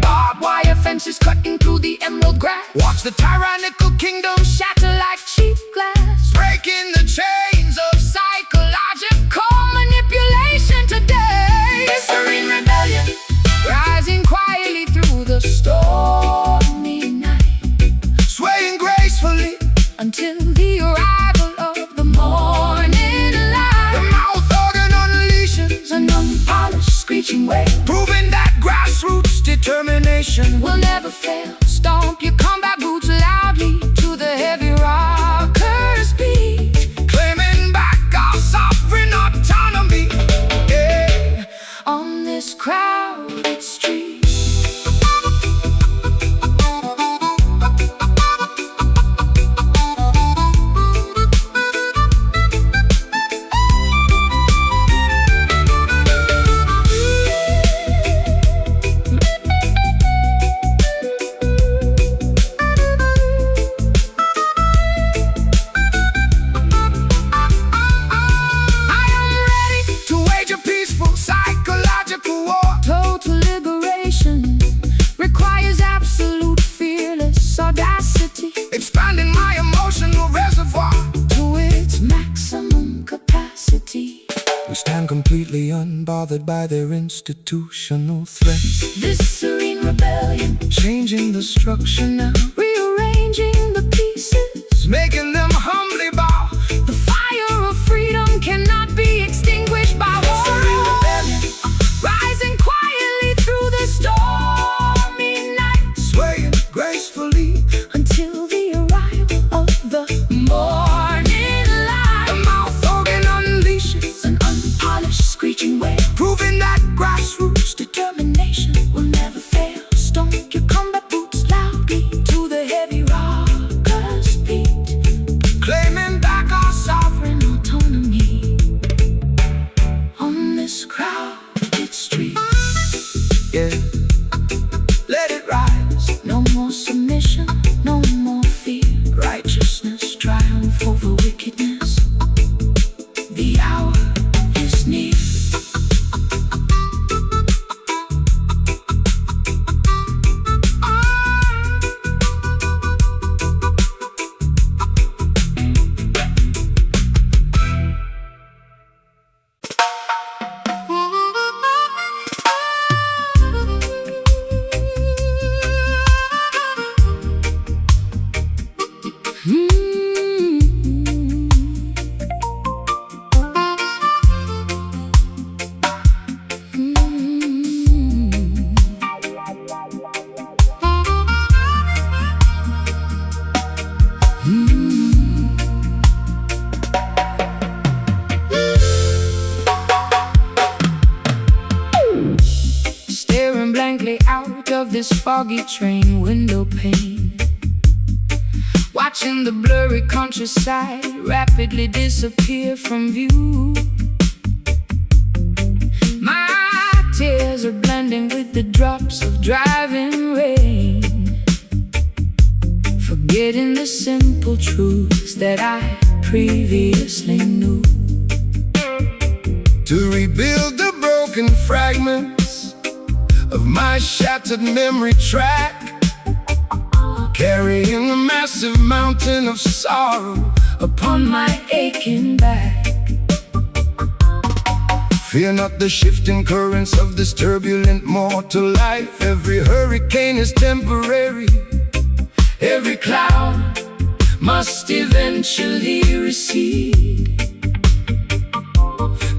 Barbed wire fences cutting through the emerald grass, watch the tyrannical kingdom shatter like cheap glass, breaking the chains of psychological manipulation today. Serene rebellion rising quietly through the stormy night, swaying gracefully until the arrival of the morning light. The mouth organ unleashes an unpolished screeching wail, proving that grassroots determination will never fail. Stomp your combat boots loudly to the heavy rockers' beat, claiming back our sovereign autonomy, yeah, on this crowded street. Expanding my emotional reservoir to its maximum capacity. We stand completely unbothered by their institutional threats. This serene rebellion, changing the structure now, rearranging the pieces, making them humbly bow. The fire of freedom cannot be extinguished by war. Serene rebellion, rising quietly Staring blankly out of this foggy train window pane, watching the blurry countryside rapidly disappear from view. My tears are blending with the drops of driving rain, forgetting the simple truths that I previously knew. To rebuild the broken fragments of my shattered memory track, carrying a massive mountain of sorrow Upon my aching back, fear not the shifting currents of this turbulent mortal life. Every hurricane is temporary, every cloud must eventually recede.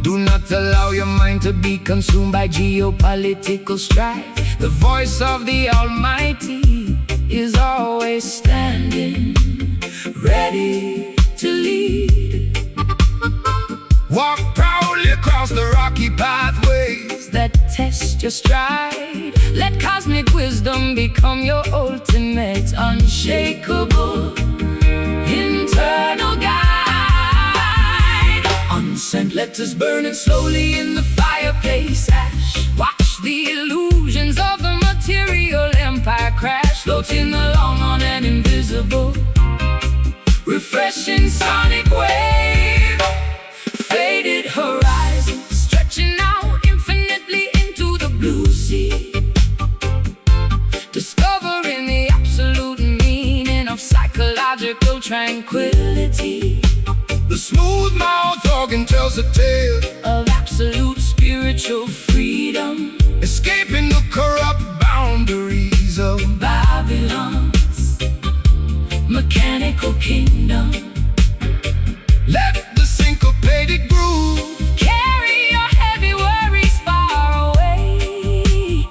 Do not allow your mind to be consumed by geopolitical strife. The voice of the Almighty is always standing, ready to lead. Walk proudly across the rocky pathways that test your stride. Let cosmic wisdom become your ultimate, unshakable, internal guide. Unsent letters burning slowly in the fireplace ash. Watch the illusions of the material empire crash, floating along on an invisible, refreshing sonic wave. Faded horizon stretching out infinitely into the blue sea, discovering the absolute meaning of psychological tranquility. The smooth mouth organ tells a tale of absolute spiritual freedom, escaping the corrupt boundaries of Babylon's mechanical kingdom. Let the syncopated groove carry your heavy worries far away,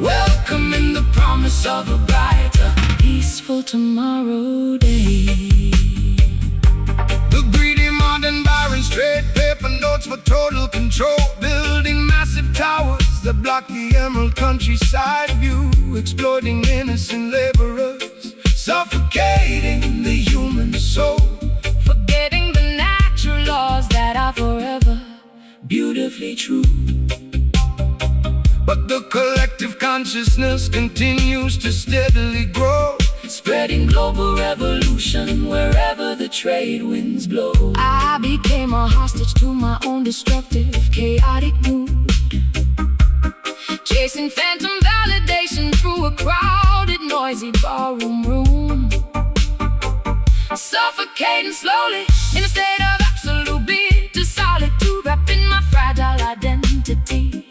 welcoming the promise of a brighter, peaceful tomorrow day. the greedy modern barons trade paper notes for total control, building massive towers that block the emerald countryside view, exploiting innocent laborers, suffocating the human soul, Forgetting the natural laws that are forever beautifully true. but the collective consciousness continues to steadily grow, Spreading global revolution wherever the trade winds blow. I became a hostage to my own destructive, chaotic mood, chasing phantom validation through a crowded, noisy ballroom room, suffocating slowly in a state of absolute bitter solitude, wrapping my fragile identity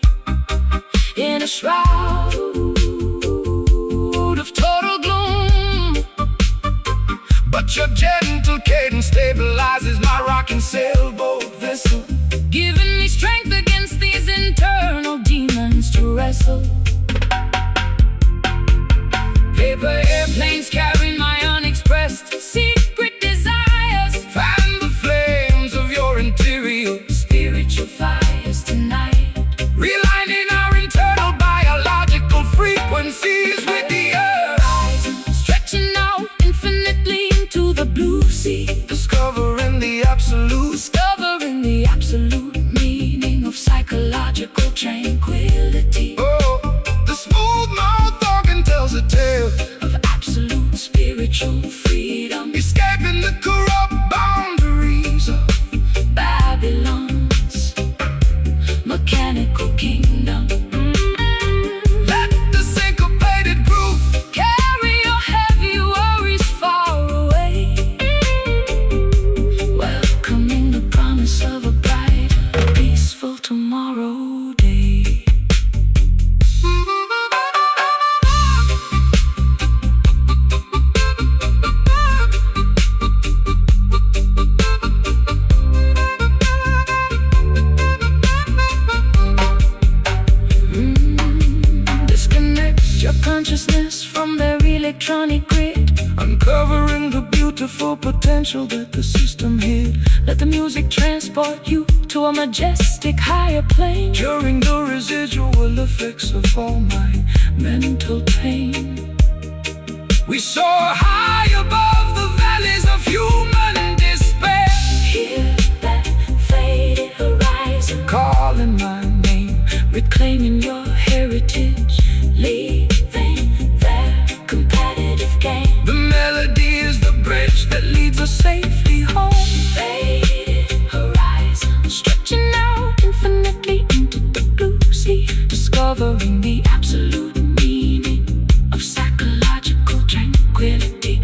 in a shroud of total gloom. but your gentle cadence stabilizes my rocking sailboat vessel, Giving me strength against these internal demons to wrestle. Paper airplanes carrying my unexpressed secret desires, fan the flames of your interior, spiritual fires tonight, realigning our internal biological frequencies with the earth, horizon stretching out infinitely into the blue sea, discovering the absolute meaning of psychological tranquility, oh, the smooth mouth organ tells a tale of absolute spiritual freedom, escaping the corrupt boundaries of Babylon's mechanical kingdom. let the syncopated groove Carry your heavy worries far away, welcoming the promise of a brighter, peaceful tomorrow day. beautiful potential that the system hid. Let the music transport you to a majestic higher plane, curing the residual effects of all my mental pain. We soar high above the valleys of human despair. Hear that faded horizon calling my name, reclaiming your heritage, leaving their competitive game. The melody is the bridge that leads us safely home. Faded horizon, stretching out infinitely into the blue sea, discovering the absolute meaning of psychological tranquility.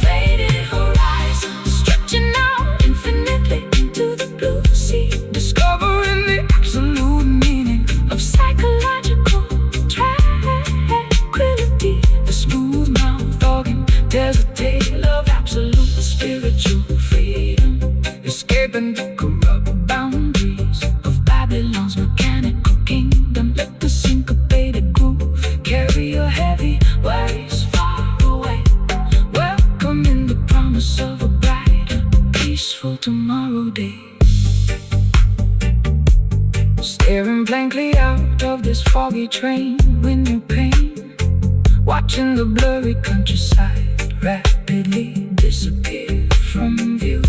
Faded horizon, stretching out infinitely into the blue sea, discovering the absolute meaning of psychological tranquility. The smooth mouth organ tells a tale of absolute spiritual freedom, escaping the corrupt boundaries of Babylon's mechanical kingdom. Let the syncopated groove carry your heavy worries far away, welcoming the promise of a brighter, peaceful tomorrow day. Staring blankly out of this foggy train with new pain, watching the blurry countryside rapidly disappear from view.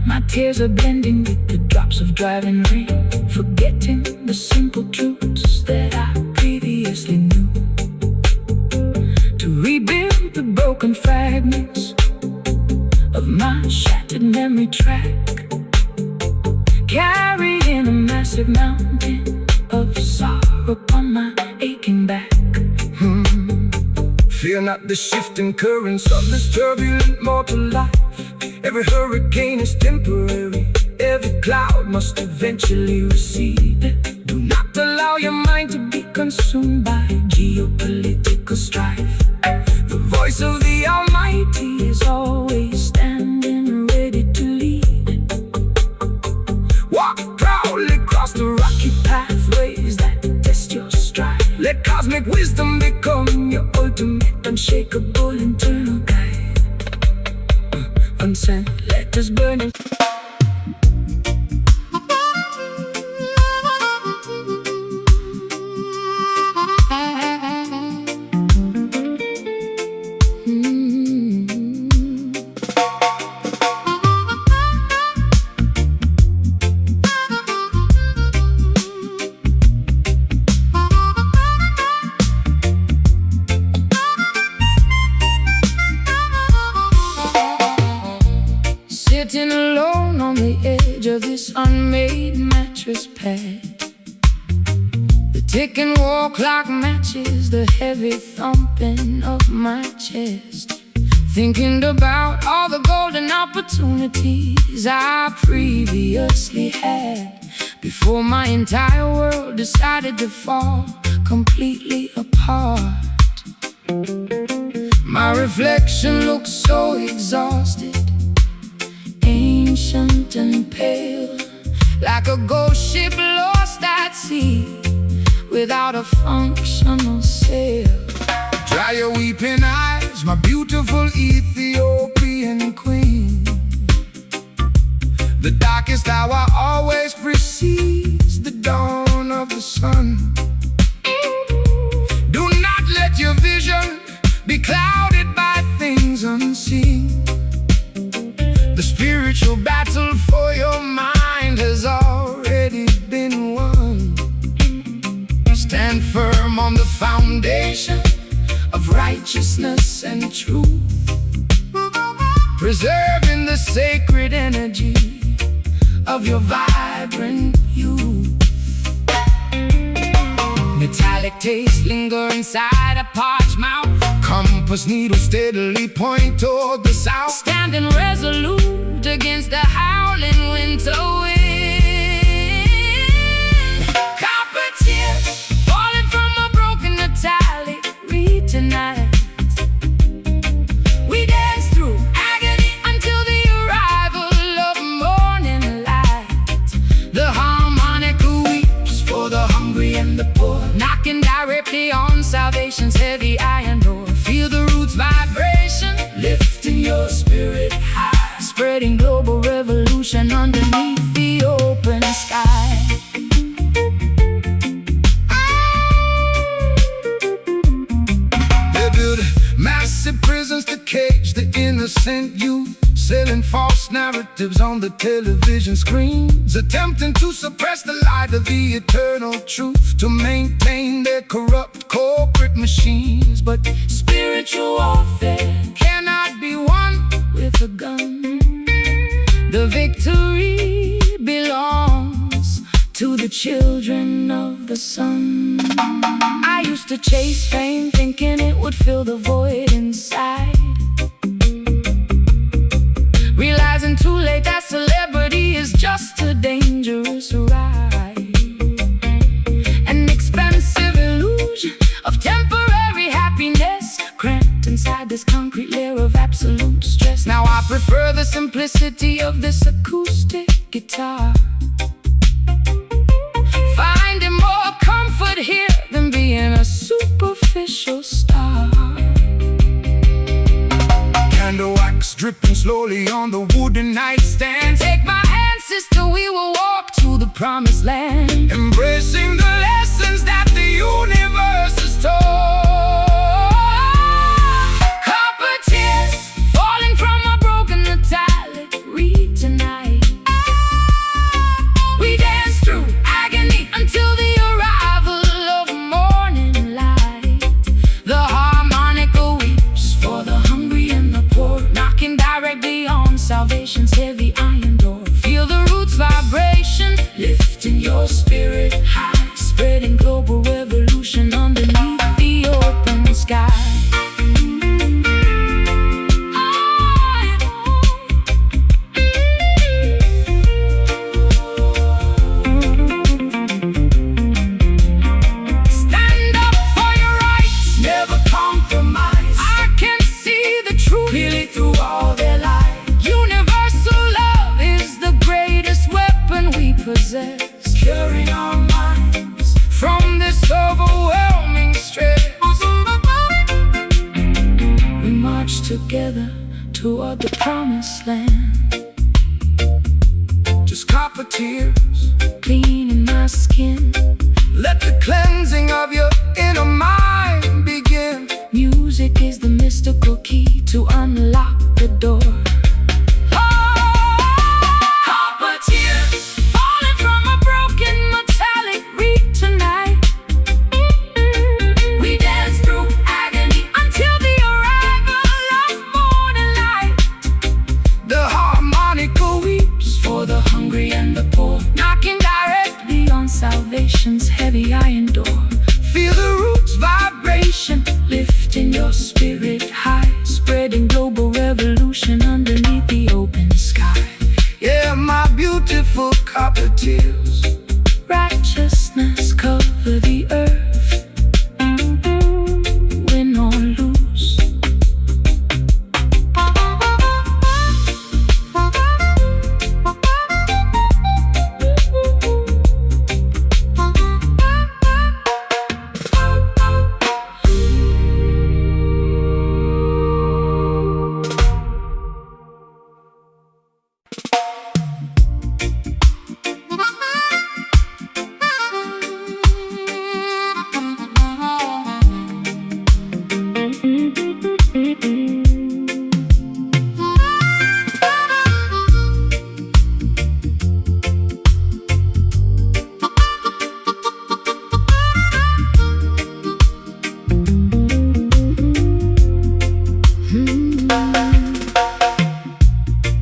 My tears are blending with the drops of driving rain, forgetting the simple truths that I previously knew. To rebuild the broken fragments of my shattered memory track, carrying a massive mountain of sorrow upon my aching back. Fear not the shifting currents of this turbulent mortal life. Every hurricane is temporary, every cloud must eventually recede. Do not allow your mind to be consumed by geopolitical strife. The voice of the Almighty is always standing ready to lead. Walk proudly across the rocky pathways that test your stride. Let cosmic wisdom become your ultimate, unshakable internal guide. Unsent letters burning. Sitting alone on the edge of this unmade mattress pad, the ticking wall clock matches the heavy thumping of my chest. Thinking about all the golden opportunities I previously had, before my entire world decided to fall completely apart. My reflection looks so exhausted, ancient and pale, like a ghost ship lost at sea without a functional sail. Dry your weeping eyes, my beautiful Ethiopian queen. The darkest hour always precedes the dawn of the sun. Do not let your vision be clouded by things unseen. The spiritual battle for your mind has already been won. Stand firm on the foundation of righteousness and truth, preserving the sacred energy of your vibrant youth. Metallic taste linger inside a parched mouth, compass needle steadily point toward the south. Standing resolute against the howling winter wind. Copper tears falling from a broken metallic reed tonight. We dance through agony until the arrival of morning light. The harmonica weeps for the hungry and the poor, knocking directly on salvation's heavy iron door. Feel the roots vibrate innocent youth, selling false narratives on the television screens, attempting to suppress the light of the eternal truth to maintain their corrupt corporate machines. But spiritual warfare cannot be won with a gun. The victory belongs to the children of the sun. I used to chase fame, thinking it would fill the void inside, realizing too late that celebrity is just a dangerous ride, an expensive illusion of temporary happiness, cramped inside this concrete layer of absolute stress. Now I prefer the simplicity of this acoustic guitar, finding more comfort here than being a superficial star. Candle wax dripping slowly on the wooden nightstand. Take my hand, sister, we will walk to the promised land, embracing the lessons that the universe has taught. Copper tears falling from a broken metallic reed tonight. We dance through agony until the arrival of morning light. The harmonica weeps for the hungry and the poor, knocking directly on salvation's heavy iron door. Feel the roots vibration, lifting your spirit high, spreading global revolution underneath the open sky. Stand up for your rights, never compromise. I can see the truth clearly through all their lies. Universal love is the greatest weapon we possess, curing our minds from this overwhelming stress. We march together toward the promised land, Just copper tears, cleaning my skin. let the cleansing of your inner mind begin. Music is the mystical key to unlock the door. Copper tears falling from a broken metallic reed tonight. We dance through agony until the arrival of morning light. The harmonica weeps For the hungry and the poor, knocking directly on salvation's heavy iron door. feel the roots Vibration, lifting your spirit high, spreading global revolution underneath the open sky. Yeah, my beautiful copper tears. Righteousness cover the earth, win or lose.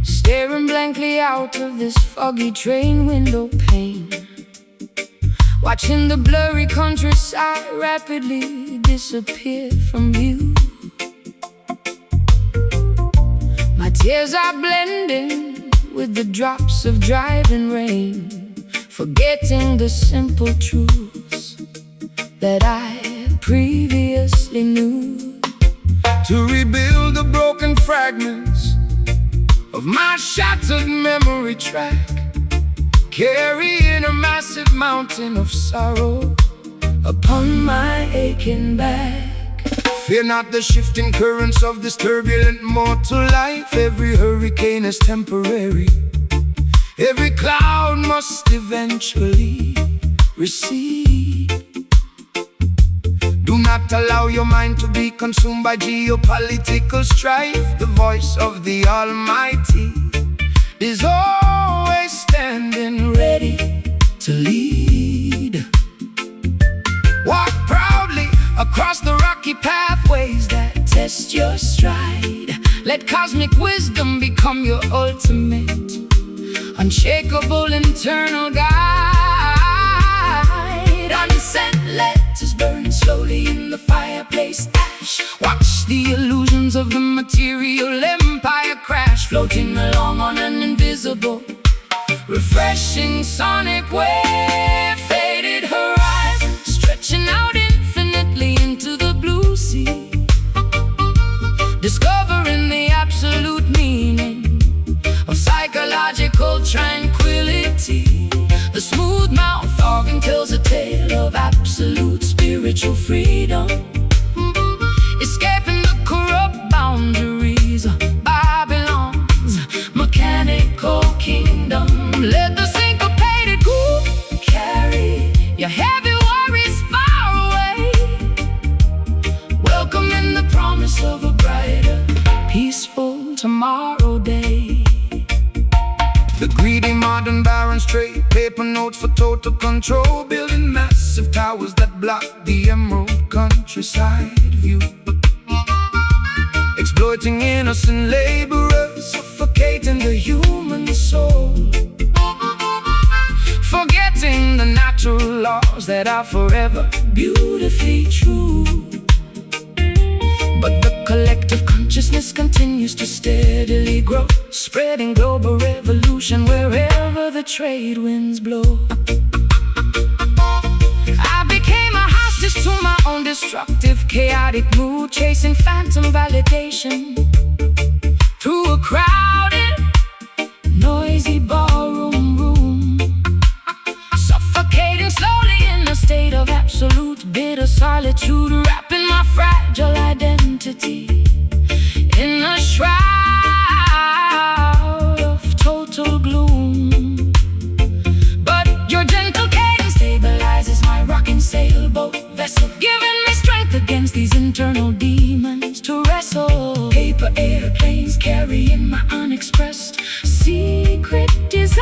Staring blankly out of this foggy train window pane, watching the blurry countryside rapidly disappear from view. My tears are blending with the drops of driving rain, forgetting the simple truths that I previously knew. To rebuild the broken fragments of my shattered memory track, carrying a massive mountain of sorrow upon my aching back. Fear not the shifting currents of this turbulent mortal life. Every hurricane is temporary, every cloud must eventually recede. Do not allow your mind to be consumed by geopolitical strife. The voice of the Almighty is always standing ready to lead. Walk proudly across the rocky pathways that test your stride. Let cosmic wisdom become your ultimate, unshakable internal guide. Unsent letters burn slowly in the fireplace ash. Watch the illusions of the material empire crash, floating along on an invisible, refreshing sonic wave. Faded horizon, stretching out infinitely into the blue sea. Discovering the absolute meaning of psychological tranquility. The smooth mouth organ tells a tale of absolute spiritual freedom. Escaping the corrupt boundaries of Babylon's mechanical kingdom. Let the syncopated groove carry your heavy worries far away, welcoming the promise of a brighter, peaceful tomorrow day. The greedy modern barons trade paper notes for total control, building massive towers that block the emerald countryside view. Exploiting innocent laborers, suffocating the human soul. Forgetting the natural laws that are forever beautifully true. But the collective consciousness continues to steadily grow, spreading global revolution wherever the trade winds blow. I became a hostage to my own destructive, chaotic mood, chasing phantom validation through a crowded, noisy ballroom room. Suffocating slowly in a state of absolute bitter solitude, wrapping my fragile identity in a shroud of total gloom. But your gentle cadence stabilizes my rocking sailboat vessel, giving me strength against these internal demons to wrestle. Paper airplanes carrying my unexpressed secret desires.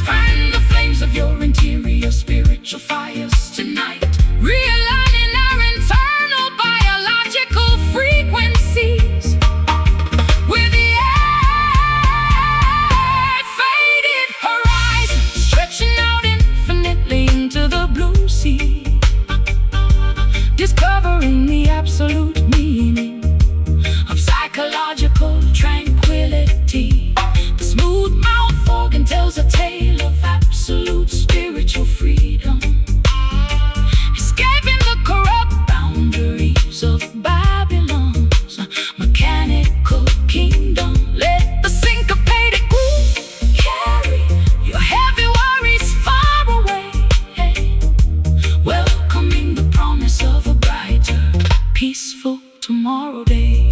Fan the flames of your interior spiritual fires tonight, realigning our internal biological frequencies with the air. Faded horizon, stretching out infinitely into the blue sea. Discovering the absolute meaning of psychological tranquility. The smooth mouth organ tells a tale of absolute spiritual freedom. Escaping the corrupt boundaries of Babylon's mechanical kingdom. Let the syncopated groove carry your heavy worries far away, welcoming the promise of a brighter, peaceful tomorrow day.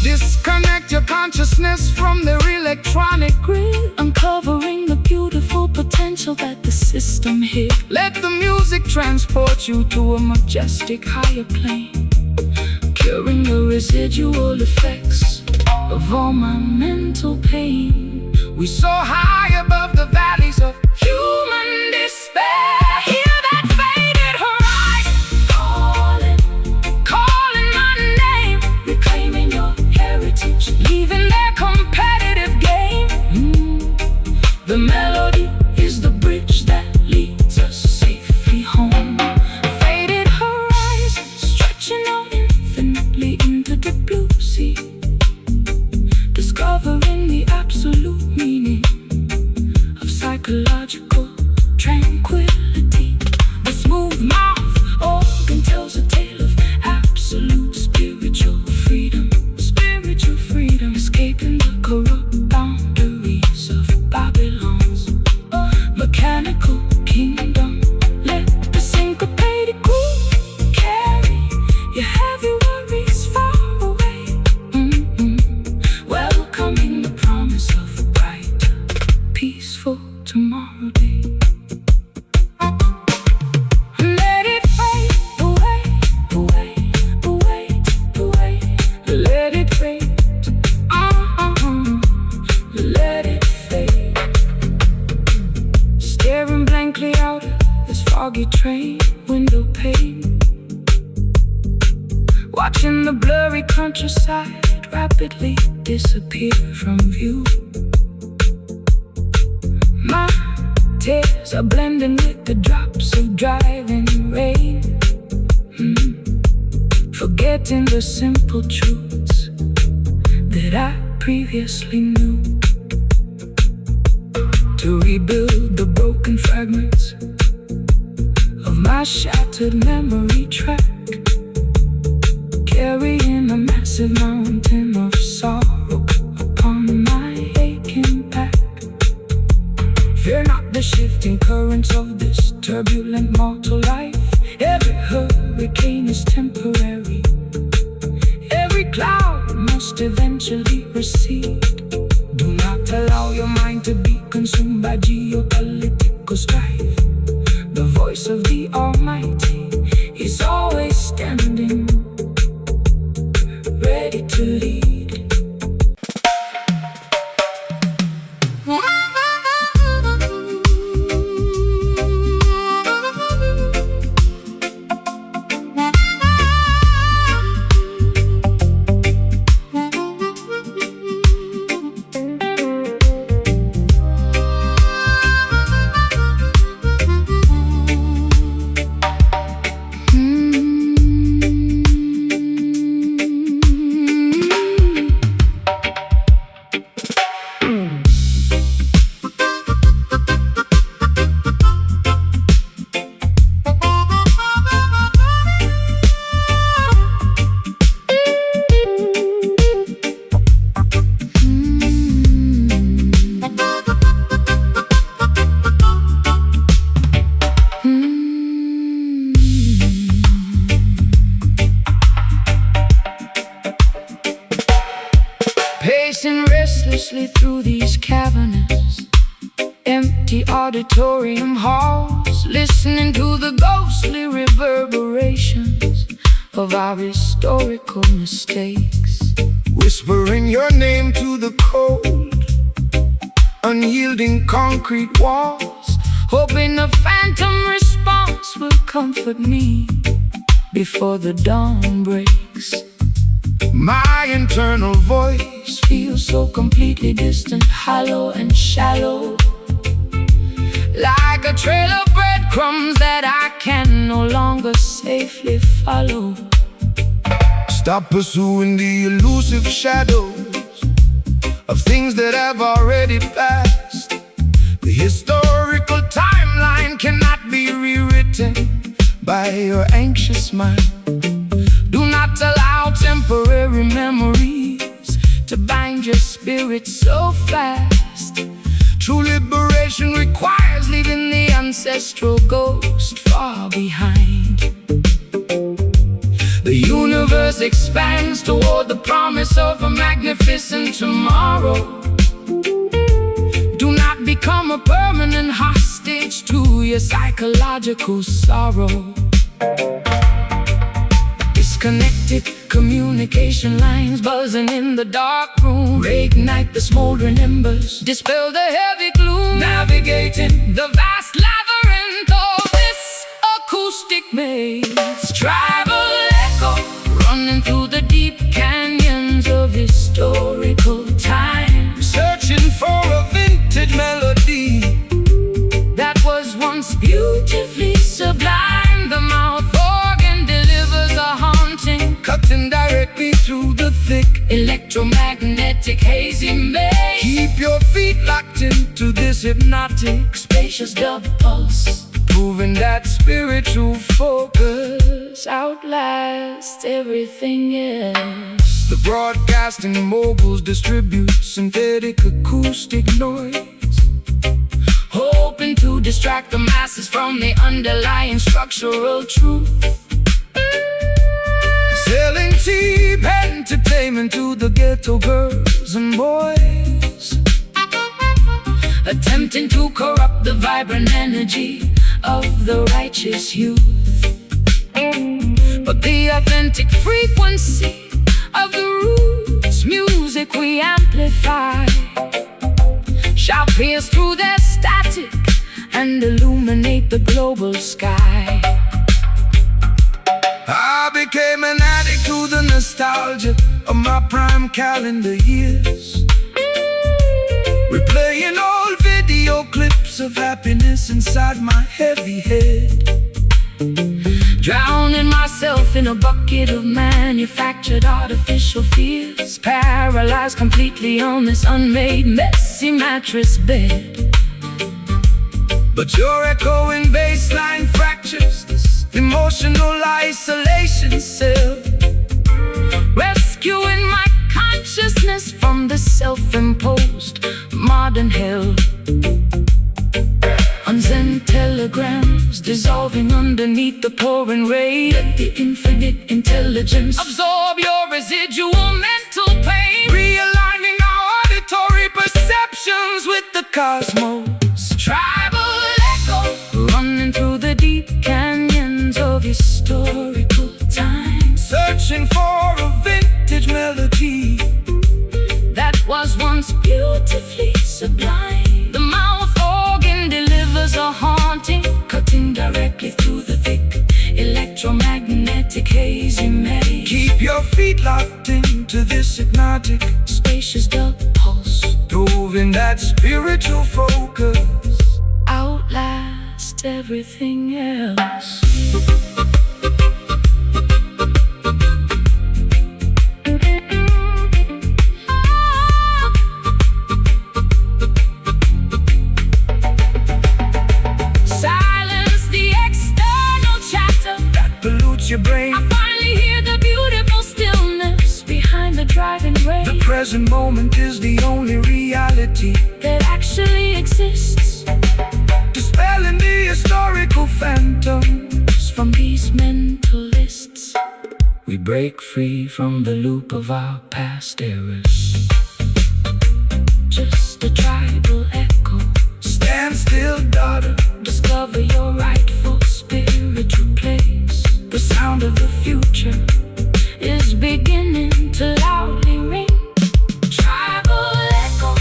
Disconnect your consciousness from their electronic grid, uncovering the beautiful potential that the system hid. Let the music transport you to a majestic higher plane, curing the residual effects of all my mental pain. We soar high above the valleys of human despair. Hear that faded horizon calling my name, reclaiming your heritage, leaving their competitive game. The melody is the bridge that leads us safely home. Faded horizon, stretching out infinitely into the blue sea. Discovering the absolute meaning of psychological tranquility. The smooth mouth organ tells a tale of absolute spiritual freedom. Spiritual freedom, escaping the corrupt boundaries of Babylon's mechanical kingdom. Let the sync heavy worries far away. Welcoming the promise of a brighter, peaceful tomorrow day. Let it fade away, away, away, away. Let it fade. Let it fade. Staring blankly out of this foggy train window pane, watching the blurry countryside rapidly disappear from view. My tears are blending with the drops of driving rain, forgetting the simple truths that I previously knew. To rebuild the broken fragments of my shattered memory track, carrying a massive mountain of sorrow upon my aching back. Fear not the shifting currents of this turbulent mortal life. Every hurricane is temporary. Every cloud must eventually recede. Do not allow your mind to be consumed by geopolitical strife. The voice of the Almighty is always standing, ready to lead. Pacing restlessly through these cavernous, empty auditorium halls, listening to the ghostly reverberations of our historical mistakes. Whispering your name to the cold, unyielding concrete walls, hoping a phantom response will comfort me before the dawn breaks. my internal voice feels so completely distant, hollow and shallow, like a trail of breadcrumbs that I can no longer safely follow. Stop pursuing the elusive shadows of things that have already passed. The historical timeline cannot be rewritten by your anxious mind. Do not allow temporary memories to bind your spirit so fast. True liberation requires leaving the ancestral ghost far behind. The universe expands toward the promise of a magnificent tomorrow. Do not become a permanent hostage to your psychological sorrow. Disconnected communication lines buzzing in the dark room, reignite the smoldering embers, dispel the heavy gloom, navigating the vast labyrinth of this acoustic maze. Tribal echo running through the deep canyons of historical time, searching for a vintage melody that was once beautifully sublime. The mouth organ delivers a haunting, cutting directly through the thick electromagnetic hazy maze. Keep your feet locked into this hypnotic spacious double pulse, proving that spiritual focus outlasts everything else. The broadcasting moguls distribute synthetic acoustic noise, hoping to distract the masses from the underlying structural truth. entertainment to the ghetto girls and boys, attempting to corrupt the vibrant energy of the righteous youth. But the authentic frequency of the roots music we amplify shall pierce through their static and illuminate the global sky. I became an addict to the nostalgia of my prime calendar years, replaying old video clips of happiness inside my heavy head, drowning myself in a bucket of manufactured artificial fears, paralyzed completely on this unmade messy mattress bed. But your echoing bassline fractures this emotional isolation cell, rescuing my consciousness from the self-imposed modern hell. Unsent telegrams dissolving underneath the pouring rain. Let the infinite intelligence absorb your residual mental pain, realigning our auditory perceptions with the cosmos. Tribal echo running through the deep canyons of historical time, searching for a vintage melody that was once beautifully sublime. The mouth organ delivers a haunting, cutting directly through the thick electromagnetic hazy maze. Keep your feet locked into this hypnotic, spacious dub pulse, proving that spiritual focus outlast everything else. Silence the external chatter that pollutes your brain. I finally hear the beautiful stillness behind the driving rain. The present moment is the only reality that actually exists, dispelling the historical phantoms from these mentalists. We break free from the loop of our past errors. Just a tribal echo. Stand still, daughter. Discover your rightful spiritual place. The sound of the future is beginning to loudly ring. Tribal echo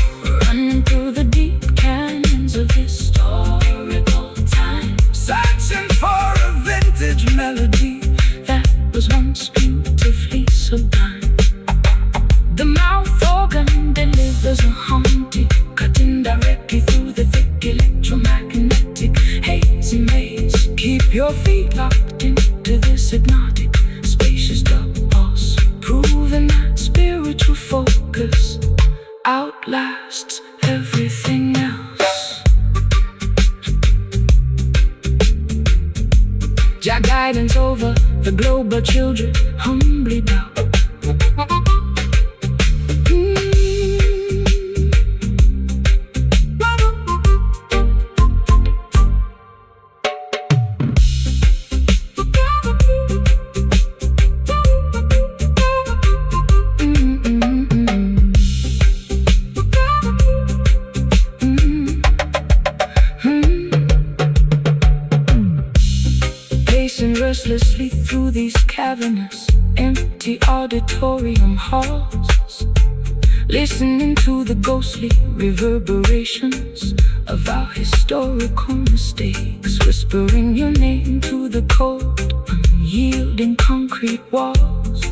running through the deep canyons of historical time, searching for a vintage melody that was once beautifully sublime. The mouth organ delivers a haunting, cutting directly through the thick electromagnetic hazy maze. Keep your feet locked into this hypnotic, spacious double pulse, proving that spiritual focus outlasts everything else. Jah guidance over the global children humbly bow. Restlessly through these cavernous, empty auditorium halls, listening to the ghostly reverberations of our historical mistakes, whispering your name to the cold, unyielding concrete walls,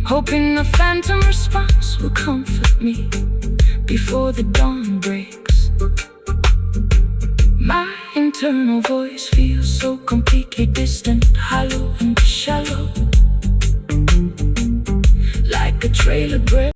hoping a phantom response will comfort me before the dawn breaks. My internal voice feels so completely distant, hollow and shallow, like a trailer break.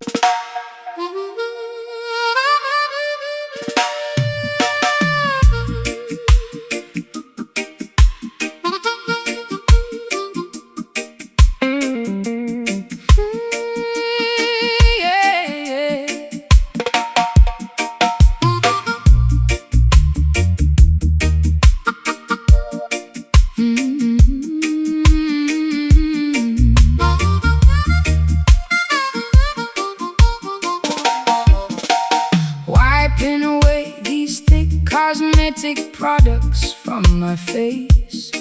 our face,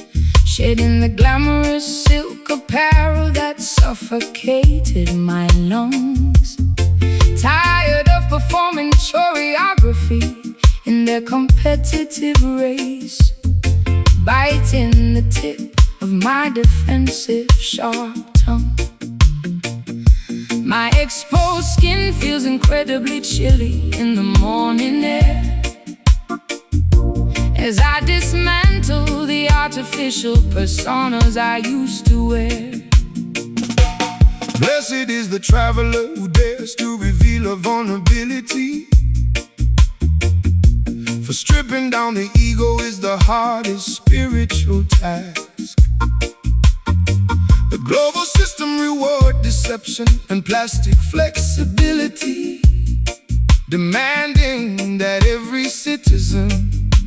shedding the glamorous silk apparel that suffocated my lungs. Tired of performing choreography in their competitive race, biting the tip of my defensive sharp tongue. My exposed skin feels incredibly chilly in the morning air as I dismantle the artificial personas I used to wear. Blessed is the traveler who dares to reveal a vulnerability, for stripping down the ego is the hardest spiritual task. The global system reward deception and plastic flexibility, demanding that every citizen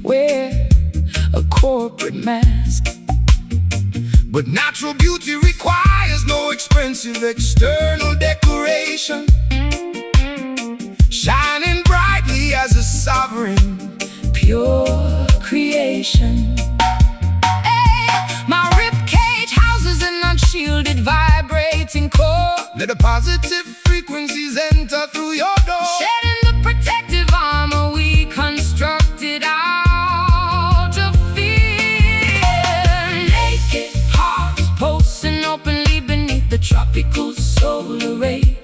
Wear a corporate mask. But natural beauty requires no expensive external decoration, shining brightly as a sovereign, pure creation. Hey, my ribcage houses an unshielded vibrating core. Let the positive frequencies enter through your door, shedding the protective armor we constructed out of fear. Naked hearts pulsing openly beneath the tropical solar ray,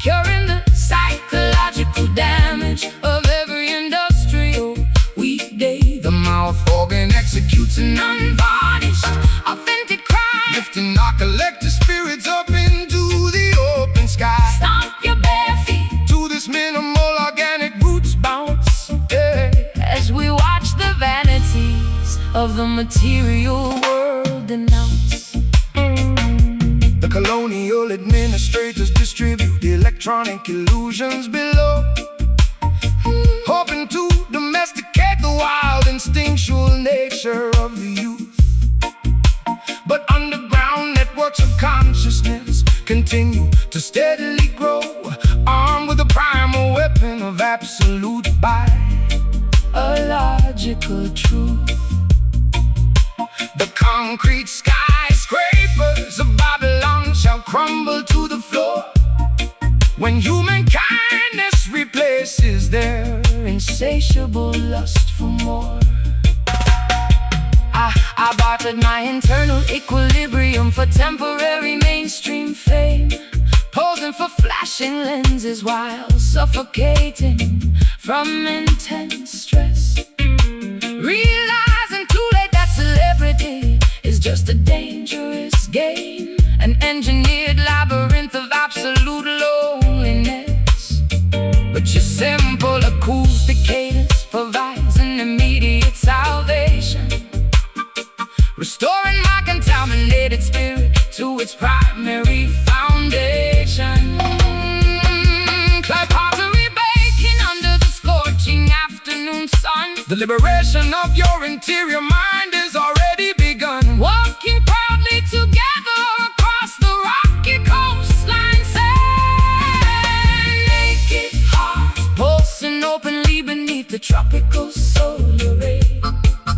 curing the psychological damage of every industrial weekday. the mouth organ executes an Unvarnished, authentic crime, lifting our collective spirits up into the open sky. stomp your bare feet To this minimal organic roots bounce, yeah. as we watch the vanities of the material world denounce. The colonial administrators distribute electronic illusions below, hoping to domesticate the wild instinctual nature of the youth. But underground networks of consciousness continue to steadily grow, armed with the primal weapon of absolute Biological truth. The concrete skyscrapers of Babylon shall crumble to the floor when human kindness replaces their Insatiable lust for more. I bartered my internal equilibrium for temporary mainstream fame, posing for flashing lenses while suffocating from intense stress. Realizing too late that celebrity is just a dangerous game, an engineered labyrinth of absolute loneliness. But your simple acoustic cadence provides an immediate salvation, restoring my contaminated spirit to its primary foundation. Clay pottery baking under the scorching afternoon sun. The liberation of your interior mind is already begun. Walking proudly together across the rocky coastline sand. Naked hearts pulsing openly beneath the tropical solar ray,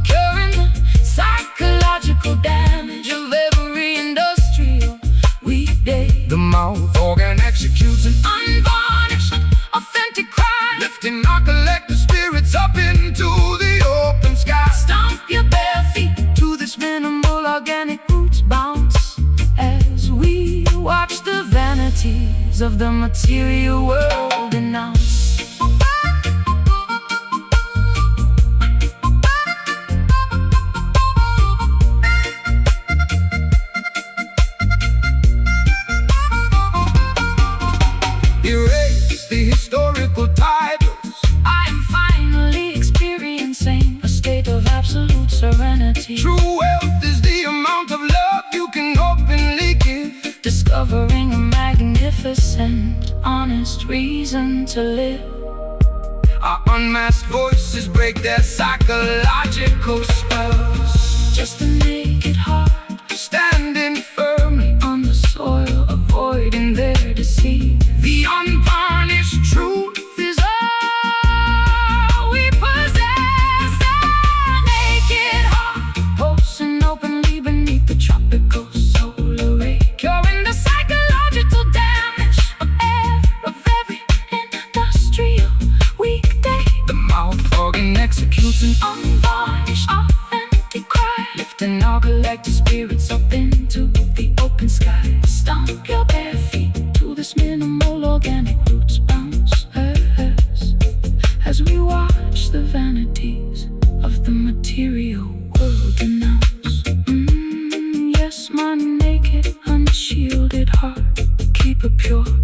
curing the psychological damage of every industrial weekday. The mouth organ executes an Unvarnished, authentic crime, lifting our collective spirits up into the open sky. stomp your bare feet to this minimal organic roots bounce as we watch the vanities of the material world denounce. Erase the historical titles. I am finally experiencing a state of absolute serenity. True wealth is the amount of love you can openly give. Discovering a magnificent, honest reason to live. Our unmasked voices break their psychological spells. Just a naked heart standing firmly on the soil, avoiding their deceit. the unvarnished truth. Is all we possess. A naked heart Take your bare feet to this minimal organic roots bounce as we watch the vanities of the material world denounce. Yes, my naked, unshielded heart, keep it pure.